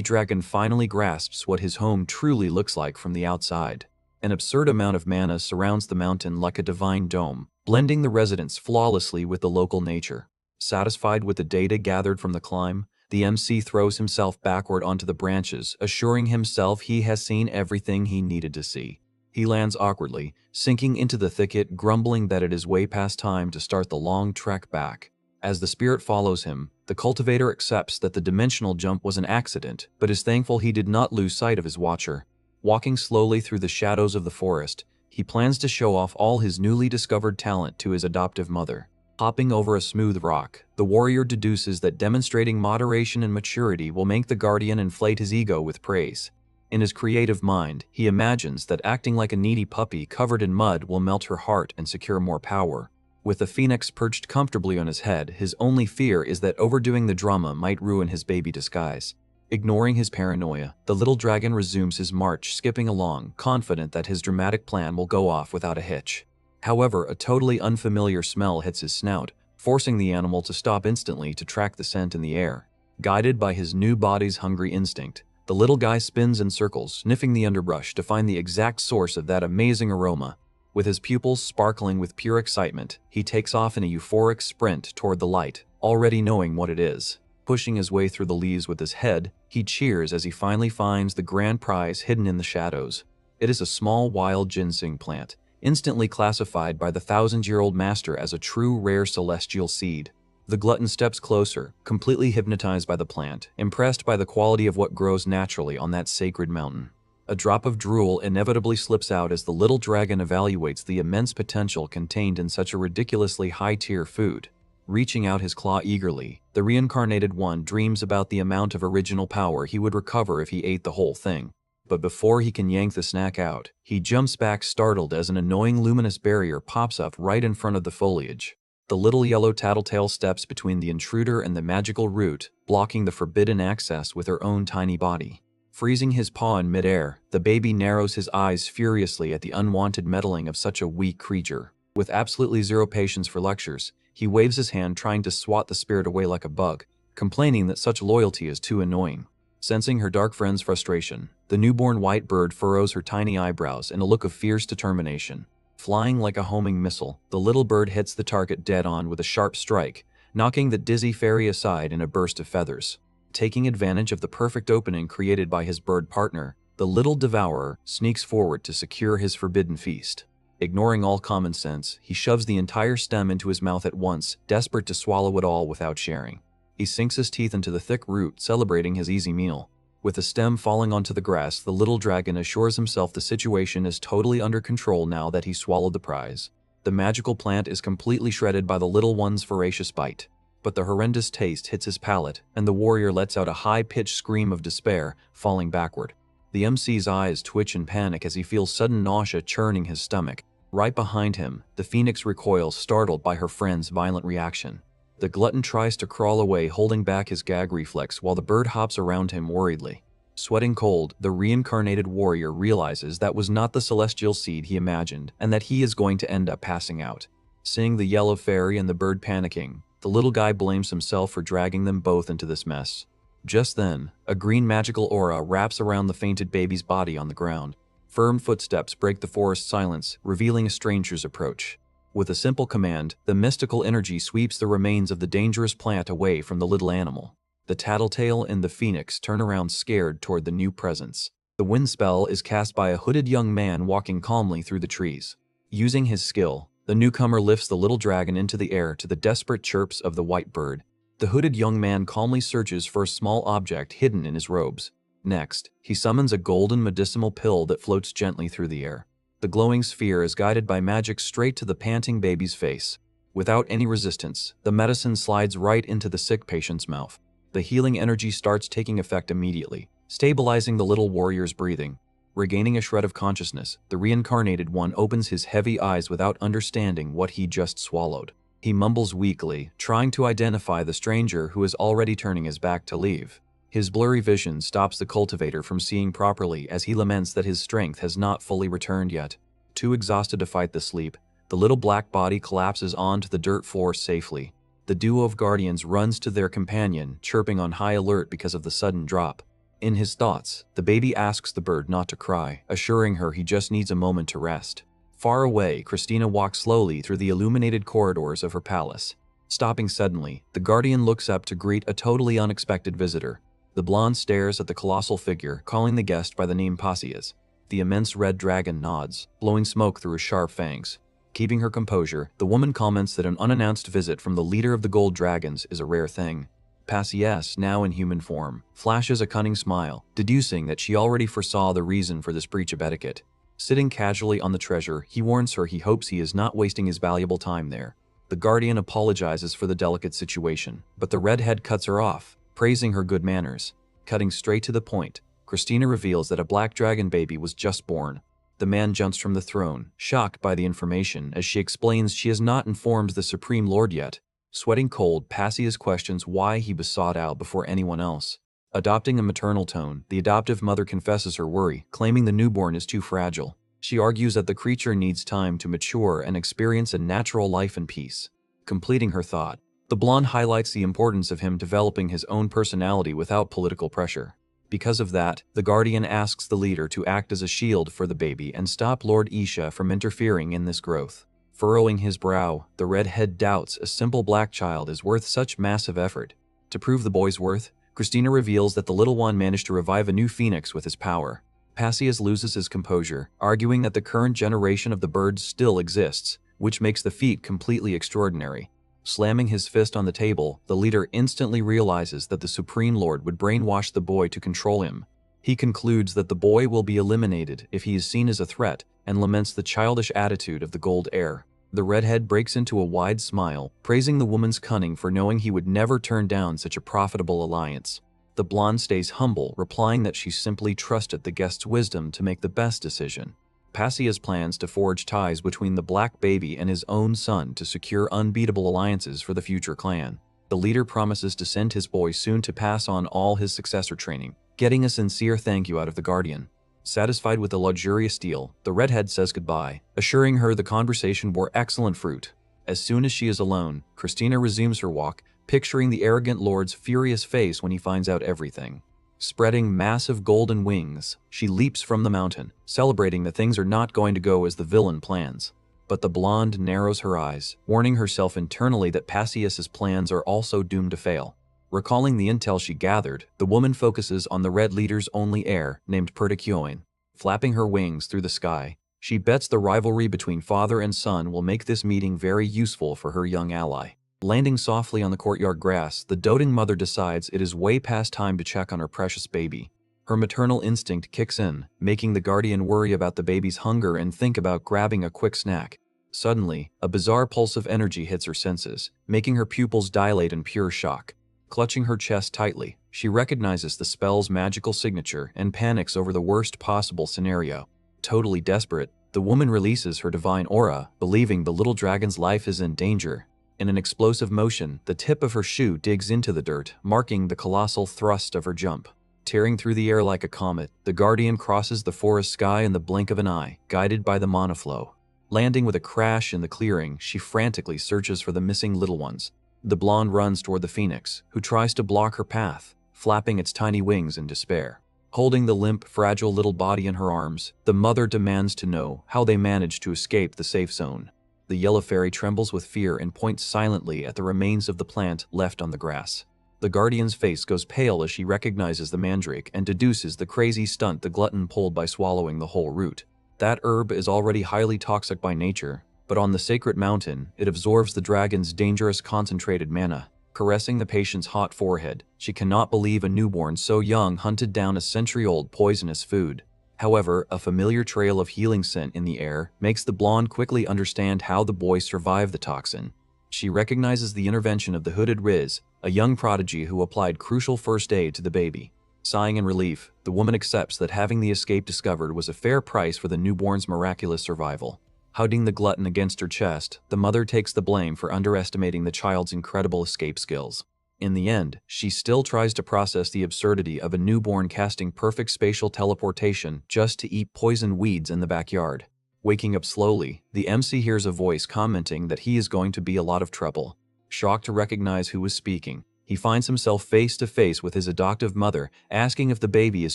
dragon finally grasps what his home truly looks like from the outside. An absurd amount of mana surrounds the mountain like a divine dome, blending the residents flawlessly with the local nature. Satisfied with the data gathered from the climb, the MC throws himself backward onto the branches, assuring himself he has seen everything he needed to see. He lands awkwardly, sinking into the thicket, grumbling that it is way past time to start the long trek back. As the spirit follows him, the cultivator accepts that the dimensional jump was an accident, but is thankful he did not lose sight of his watcher. Walking slowly through the shadows of the forest, he plans to show off all his newly discovered talent to his adoptive mother. Hopping over a smooth rock, the warrior deduces that demonstrating moderation and maturity will make the guardian inflate his ego with praise. In his creative mind, he imagines that acting like a needy puppy covered in mud will melt her heart and secure more power. With the phoenix perched comfortably on his head, his only fear is that overdoing the drama might ruin his baby disguise. Ignoring his paranoia, the little dragon resumes his march, skipping along, confident that his dramatic plan will go off without a hitch. However, a totally unfamiliar smell hits his snout, forcing the animal to stop instantly to track the scent in the air. Guided by his new body's hungry instinct, the little guy spins in circles, sniffing the underbrush to find the exact source of that amazing aroma. With his pupils sparkling with pure excitement, he takes off in a euphoric sprint toward the light, already knowing what it is. Pushing his way through the leaves with his head, he cheers as he finally finds the grand prize hidden in the shadows. It is a small wild ginseng plant, instantly classified by the thousand-year-old master as a true rare celestial seed. The glutton steps closer, completely hypnotized by the plant, impressed by the quality of what grows naturally on that sacred mountain. A drop of drool inevitably slips out as the little dragon evaluates the immense potential contained in such a ridiculously high-tier food. Reaching out his claw eagerly, the reincarnated one dreams about the amount of original power he would recover if he ate the whole thing. But before he can yank the snack out, he jumps back startled as an annoying luminous barrier pops up right in front of the foliage. The little yellow tattletale steps between the intruder and the magical root, blocking the forbidden access with her own tiny body. Freezing his paw in midair, the baby narrows his eyes furiously at the unwanted meddling of such a weak creature. With absolutely zero patience for lectures, he waves his hand trying to swat the spirit away like a bug, complaining that such loyalty is too annoying. Sensing her dark friend's frustration, the newborn white bird furrows her tiny eyebrows in a look of fierce determination. Flying like a homing missile, the little bird hits the target dead on with a sharp strike, knocking the dizzy fairy aside in a burst of feathers. Taking advantage of the perfect opening created by his bird partner, the little devourer sneaks forward to secure his forbidden feast. Ignoring all common sense, he shoves the entire stem into his mouth at once, desperate to swallow it all without sharing. He sinks his teeth into the thick root, celebrating his easy meal. With the stem falling onto the grass, the little dragon assures himself the situation is totally under control now that he swallowed the prize. The magical plant is completely shredded by the little one's voracious bite. But the horrendous taste hits his palate, and the warrior lets out a high-pitched scream of despair, falling backward. The MC's eyes twitch in panic as he feels sudden nausea churning his stomach. Right behind him, the phoenix recoils, startled by her friend's violent reaction. The glutton tries to crawl away, holding back his gag reflex while the bird hops around him worriedly. Sweating cold, the reincarnated warrior realizes that was not the celestial seed he imagined, and that he is going to end up passing out. Seeing the yellow fairy and the bird panicking, the little guy blames himself for dragging them both into this mess. Just then, a green magical aura wraps around the fainted baby's body on the ground. Firm footsteps break the forest silence, revealing a stranger's approach. With a simple command, the mystical energy sweeps the remains of the dangerous plant away from the little animal. The tattletale and the phoenix turn around scared toward the new presence. The wind spell is cast by a hooded young man walking calmly through the trees. Using his skill, the newcomer lifts the little dragon into the air to the desperate chirps of the white bird. The hooded young man calmly searches for a small object hidden in his robes. Next, he summons a golden medicinal pill that floats gently through the air. The glowing sphere is guided by magic straight to the panting baby's face. Without any resistance, the medicine slides right into the sick patient's mouth. The healing energy starts taking effect immediately, stabilizing the little warrior's breathing. Regaining a shred of consciousness, the reincarnated one opens his heavy eyes without understanding what he just swallowed. He mumbles weakly, trying to identify the stranger who is already turning his back to leave. His blurry vision stops the cultivator from seeing properly as he laments that his strength has not fully returned yet. Too exhausted to fight the sleep, the little black body collapses onto the dirt floor safely. The duo of guardians runs to their companion, chirping on high alert because of the sudden drop. In his thoughts, the baby asks the bird not to cry, assuring her he just needs a moment to rest. Far away, Christina walks slowly through the illuminated corridors of her palace. Stopping suddenly, the guardian looks up to greet a totally unexpected visitor. The blonde stares at the colossal figure, calling the guest by the name Pasias. The immense red dragon nods, blowing smoke through his sharp fangs. Keeping her composure, the woman comments that an unannounced visit from the leader of the gold dragons is a rare thing. Pasias, now in human form, flashes a cunning smile, deducing that she already foresaw the reason for this breach of etiquette. Sitting casually on the treasure, he warns her he hopes he is not wasting his valuable time there. The guardian apologizes for the delicate situation, but the redhead cuts her off, praising her good manners. Cutting straight to the point, Christina reveals that a black dragon baby was just born. The man jumps from the throne, shocked by the information, as she explains she has not informed the Supreme Lord yet. Sweating cold, Pasias questions why he was sought out before anyone else. Adopting a maternal tone, the adoptive mother confesses her worry, claiming the newborn is too fragile. She argues that the creature needs time to mature and experience a natural life in peace. Completing her thought, the blonde highlights the importance of him developing his own personality without political pressure. Because of that, the guardian asks the leader to act as a shield for the baby and stop Lord Isha from interfering in this growth. Furrowing his brow, the redhead doubts a simple black child is worth such massive effort. To prove the boy's worth, Christina reveals that the little one managed to revive a new phoenix with his power. Pasias loses his composure, arguing that the current generation of the birds still exists, which makes the feat completely extraordinary. Slamming his fist on the table, the leader instantly realizes that the Supreme Lord would brainwash the boy to control him. He concludes that the boy will be eliminated if he is seen as a threat and laments the childish attitude of the gold heir. The redhead breaks into a wide smile, praising the woman's cunning for knowing he would never turn down such a profitable alliance. The blonde stays humble, replying that she simply trusted the guest's wisdom to make the best decision. Pasias plans to forge ties between the black baby and his own son to secure unbeatable alliances for the future clan. The leader promises to send his boy soon to pass on all his successor training, getting a sincere thank you out of the guardian. Satisfied with the luxurious deal, the redhead says goodbye, assuring her the conversation bore excellent fruit. As soon as she is alone, Christina resumes her walk, picturing the arrogant lord's furious face when he finds out everything. Spreading massive golden wings, she leaps from the mountain, celebrating that things are not going to go as the villain plans. But the blonde narrows her eyes, warning herself internally that Pasias's plans are also doomed to fail. Recalling the intel she gathered, the woman focuses on the red leader's only heir, named Perticioin. Flapping her wings through the sky, she bets the rivalry between father and son will make this meeting very useful for her young ally. Landing softly on the courtyard grass, the doting mother decides it is way past time to check on her precious baby. Her maternal instinct kicks in, making the guardian worry about the baby's hunger and think about grabbing a quick snack. Suddenly, a bizarre pulse of energy hits her senses, making her pupils dilate in pure shock. Clutching her chest tightly, she recognizes the spell's magical signature and panics over the worst possible scenario. Totally desperate, the woman releases her divine aura, believing the little dragon's life is in danger. In an explosive motion, the tip of her shoe digs into the dirt, marking the colossal thrust of her jump. Tearing through the air like a comet, the guardian crosses the forest sky in the blink of an eye, guided by the mana flow. Landing with a crash in the clearing, she frantically searches for the missing little ones. The blonde runs toward the phoenix, who tries to block her path, flapping its tiny wings in despair. Holding the limp, fragile little body in her arms, the mother demands to know how they managed to escape the safe zone. The yellow fairy trembles with fear and points silently at the remains of the plant left on the grass. The guardian's face goes pale as she recognizes the mandrake and deduces the crazy stunt the glutton pulled by swallowing the whole root. That herb is already highly toxic by nature, but on the sacred mountain, it absorbs the dragon's dangerous concentrated mana. Caressing the patient's hot forehead, she cannot believe a newborn so young hunted down a century-old poisonous food. However, a familiar trail of healing scent in the air makes the blonde quickly understand how the boy survived the toxin. She recognizes the intervention of the hooded Riz, a young prodigy who applied crucial first aid to the baby. Sighing in relief, the woman accepts that having the escape discovered was a fair price for the newborn's miraculous survival. Hugging the glutton against her chest, the mother takes the blame for underestimating the child's incredible escape skills. In the end, she still tries to process the absurdity of a newborn casting perfect spatial teleportation just to eat poison weeds in the backyard. Waking up slowly, the MC hears a voice commenting that he is going to be a lot of trouble. Shocked to recognize who was speaking, he finds himself face to face with his adoptive mother, asking if the baby is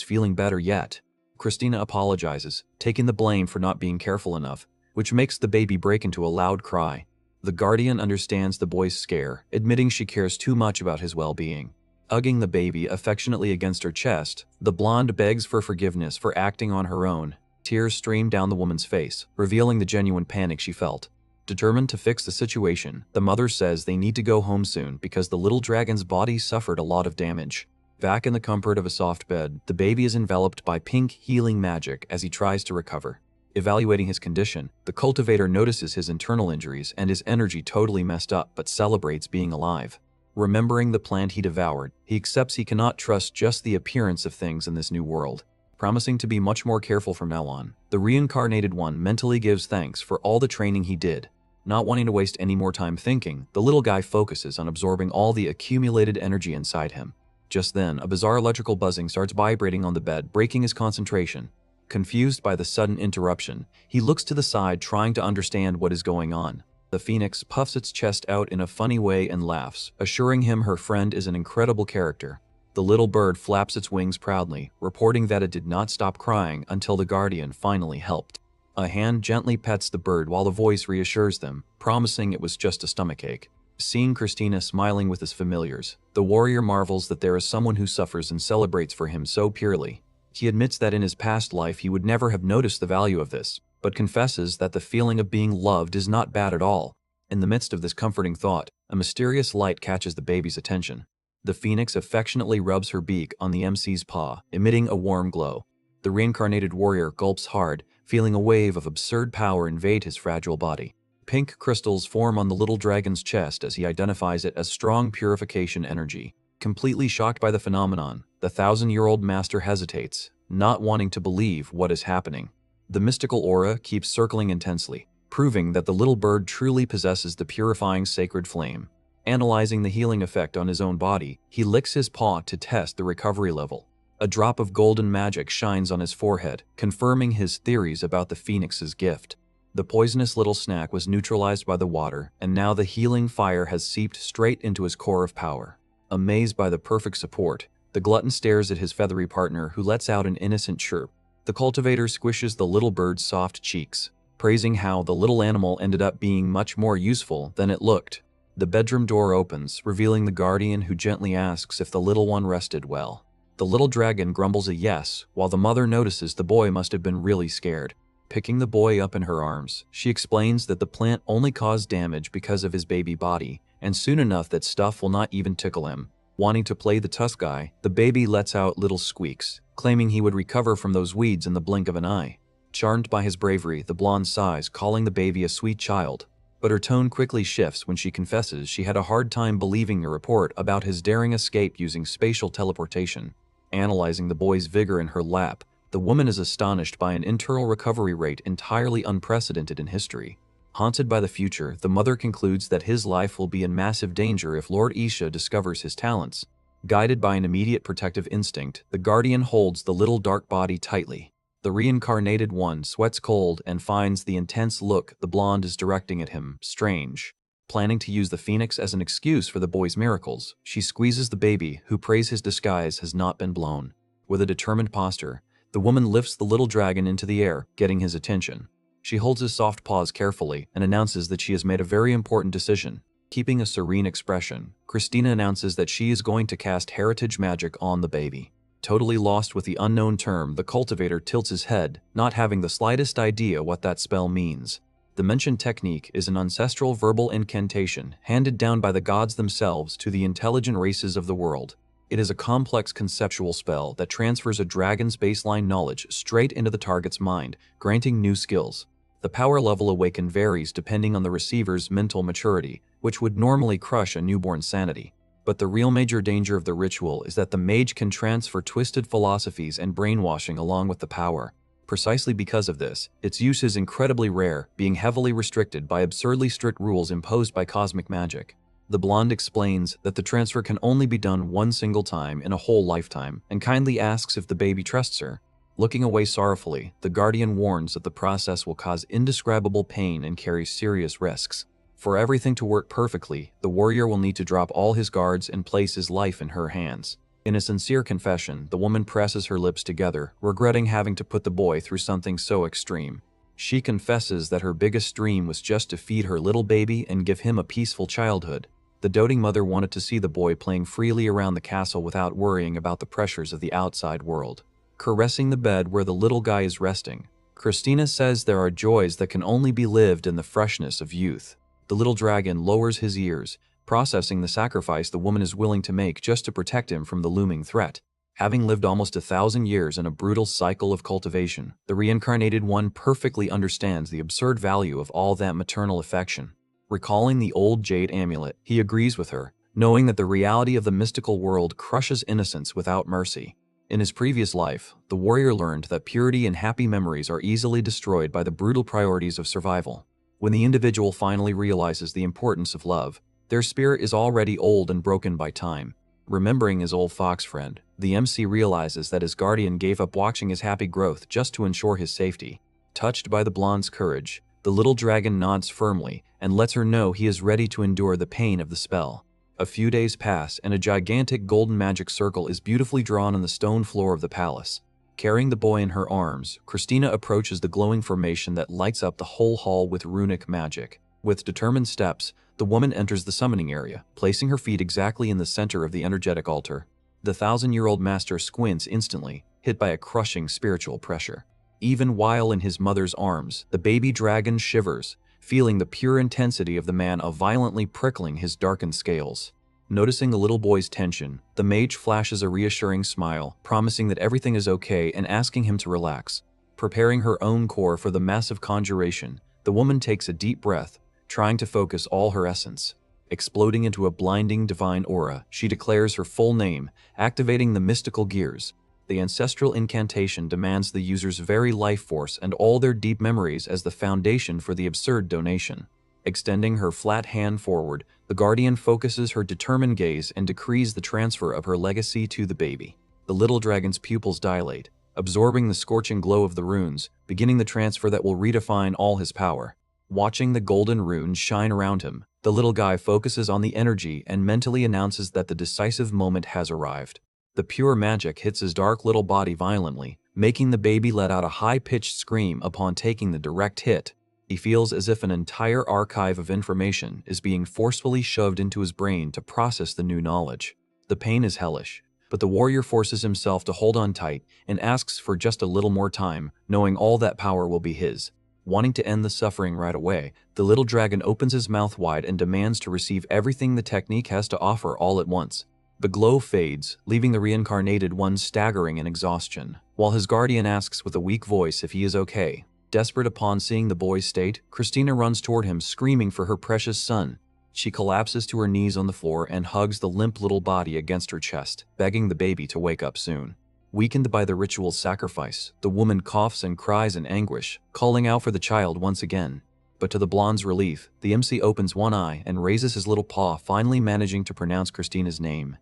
feeling better yet. Christina apologizes, taking the blame for not being careful enough, which makes the baby break into a loud cry. The guardian understands the boy's scare, admitting she cares too much about his well-being. Hugging the baby affectionately against her chest, the blonde begs for forgiveness for acting on her own. Tears stream down the woman's face, revealing the genuine panic she felt. Determined to fix the situation, the mother says they need to go home soon because the little dragon's body suffered a lot of damage. Back in the comfort of a soft bed, the baby is enveloped by pink healing magic as he tries to recover. Evaluating his condition, the cultivator notices his internal injuries and his energy totally messed up but celebrates being alive. Remembering the plant he devoured, he accepts he cannot trust just the appearance of things in this new world. Promising to be much more careful from now on, the reincarnated one mentally gives thanks for all the training he did. Not wanting to waste any more time thinking, the little guy focuses on absorbing all the accumulated energy inside him. Just then, a bizarre electrical buzzing starts vibrating on the bed, breaking his concentration. Confused by the sudden interruption, he looks to the side trying to understand what is going on. The phoenix puffs its chest out in a funny way and laughs, assuring him her friend is an incredible character. The little bird flaps its wings proudly, reporting that it did not stop crying until the guardian finally helped. A hand gently pets the bird while the voice reassures them, promising it was just a stomachache. Seeing Christina smiling with his familiars, the warrior marvels that there is someone who suffers and celebrates for him so purely. He admits that in his past life he would never have noticed the value of this, but confesses that the feeling of being loved is not bad at all. In the midst of this comforting thought, a mysterious light catches the baby's attention. The phoenix affectionately rubs her beak on the MC's paw, emitting a warm glow. The reincarnated warrior gulps hard, feeling a wave of absurd power invade his fragile body. Pink crystals form on the little dragon's chest as he identifies it as strong purification energy. Completely shocked by the phenomenon, the 1,000-year-old master hesitates, not wanting to believe what is happening. The mystical aura keeps circling intensely, proving that the little bird truly possesses the purifying sacred flame. Analyzing the healing effect on his own body, he licks his paw to test the recovery level. A drop of golden magic shines on his forehead, confirming his theories about the phoenix's gift. The poisonous little snack was neutralized by the water, and now the healing fire has seeped straight into his core of power. Amazed by the perfect support, the glutton stares at his feathery partner who lets out an innocent chirp. The cultivator squishes the little bird's soft cheeks, praising how the little animal ended up being much more useful than it looked. The bedroom door opens, revealing the guardian who gently asks if the little one rested well. The little dragon grumbles a yes, while the mother notices the boy must have been really scared. Picking the boy up in her arms, she explains that the plant only caused damage because of his baby body, and soon enough that stuff will not even tickle him. Wanting to play the tough guy, the baby lets out little squeaks, claiming he would recover from those weeds in the blink of an eye. Charmed by his bravery, the blonde sighs, calling the baby a sweet child. But her tone quickly shifts when she confesses she had a hard time believing the report about his daring escape using spatial teleportation. Analyzing the boy's vigor in her lap, the woman is astonished by an internal recovery rate entirely unprecedented in history. Haunted by the future, the mother concludes that his life will be in massive danger if Lord Isha discovers his talents. Guided by an immediate protective instinct, the guardian holds the little dark body tightly. The reincarnated one sweats cold and finds the intense look the blonde is directing at him strange. Planning to use the phoenix as an excuse for the boy's miracles, she squeezes the baby, who prays his disguise has not been blown. With a determined posture, the woman lifts the little dragon into the air, getting his attention. She holds his soft paws carefully and announces that she has made a very important decision. Keeping a serene expression, Christina announces that she is going to cast heritage magic on the baby. Totally lost with the unknown term, the cultivator tilts his head, not having the slightest idea what that spell means. The mentioned technique is an ancestral verbal incantation handed down by the gods themselves to the intelligent races of the world. It is a complex conceptual spell that transfers a dragon's baseline knowledge straight into the target's mind, granting new skills. The power level awakened varies depending on the receiver's mental maturity, which would normally crush a newborn's sanity. But the real major danger of the ritual is that the mage can transfer twisted philosophies and brainwashing along with the power. Precisely because of this, its use is incredibly rare, being heavily restricted by absurdly strict rules imposed by cosmic magic. The blonde explains that the transfer can only be done one single time in a whole lifetime, and kindly asks if the baby trusts her. Looking away sorrowfully, the guardian warns that the process will cause indescribable pain and carry serious risks. For everything to work perfectly, the warrior will need to drop all his guards and place his life in her hands. In a sincere confession, the woman presses her lips together, regretting having to put the boy through something so extreme. She confesses that her biggest dream was just to feed her little baby and give him a peaceful childhood. The doting mother wanted to see the boy playing freely around the castle without worrying about the pressures of the outside world. Caressing the bed where the little guy is resting, Christina says there are joys that can only be lived in the freshness of youth. The little dragon lowers his ears, processing the sacrifice the woman is willing to make just to protect him from the looming threat. Having lived almost 1,000 years in a brutal cycle of cultivation, the reincarnated one perfectly understands the absurd value of all that maternal affection. Recalling the old jade amulet, he agrees with her, knowing that the reality of the mystical world crushes innocence without mercy. In his previous life, the warrior learned that purity and happy memories are easily destroyed by the brutal priorities of survival. When the individual finally realizes the importance of love, their spirit is already old and broken by time. Remembering his old fox friend, the MC realizes that his guardian gave up watching his happy growth just to ensure his safety. Touched by the blonde's courage, the little dragon nods firmly and lets her know he is ready to endure the pain of the spell. A few days pass and a gigantic golden magic circle is beautifully drawn on the stone floor of the palace. Carrying the boy in her arms, Christina approaches the glowing formation that lights up the whole hall with runic magic. With determined steps, the woman enters the summoning area, placing her feet exactly in the center of the energetic altar. The 1,000-year-old master squints instantly, hit by a crushing spiritual pressure. Even while in his mother's arms, the baby dragon shivers, feeling the pure intensity of the man violently prickling his darkened scales. Noticing the little boy's tension, the mage flashes a reassuring smile, promising that everything is okay and asking him to relax. Preparing her own core for the massive conjuration, the woman takes a deep breath, trying to focus all her essence. Exploding into a blinding divine aura, she declares her full name, activating the mystical gears. The ancestral incantation demands the user's very life force and all their deep memories as the foundation for the absurd donation. Extending her flat hand forward, the guardian focuses her determined gaze and decrees the transfer of her legacy to the baby. The little dragon's pupils dilate, absorbing the scorching glow of the runes, beginning the transfer that will redefine all his power. Watching the golden runes shine around him, the little guy focuses on the energy and mentally announces that the decisive moment has arrived. The pure magic hits his dark little body violently, making the baby let out a high-pitched scream upon taking the direct hit. He feels as if an entire archive of information is being forcefully shoved into his brain to process the new knowledge. The pain is hellish, but the warrior forces himself to hold on tight and asks for just a little more time, knowing all that power will be his. Wanting to end the suffering right away, the little dragon opens his mouth wide and demands to receive everything the technique has to offer all at once. The glow fades, leaving the reincarnated one staggering in exhaustion, while his guardian asks with a weak voice if he is okay. Desperate upon seeing the boy's state, Christina runs toward him, screaming for her precious son. She collapses to her knees on the floor and hugs the limp little body against her chest, begging the baby to wake up soon. Weakened by the ritual's sacrifice, the woman coughs and cries in anguish, calling out for the child once again. But to the blonde's relief, the MC opens one eye and raises his little paw, finally managing to pronounce Christina's name.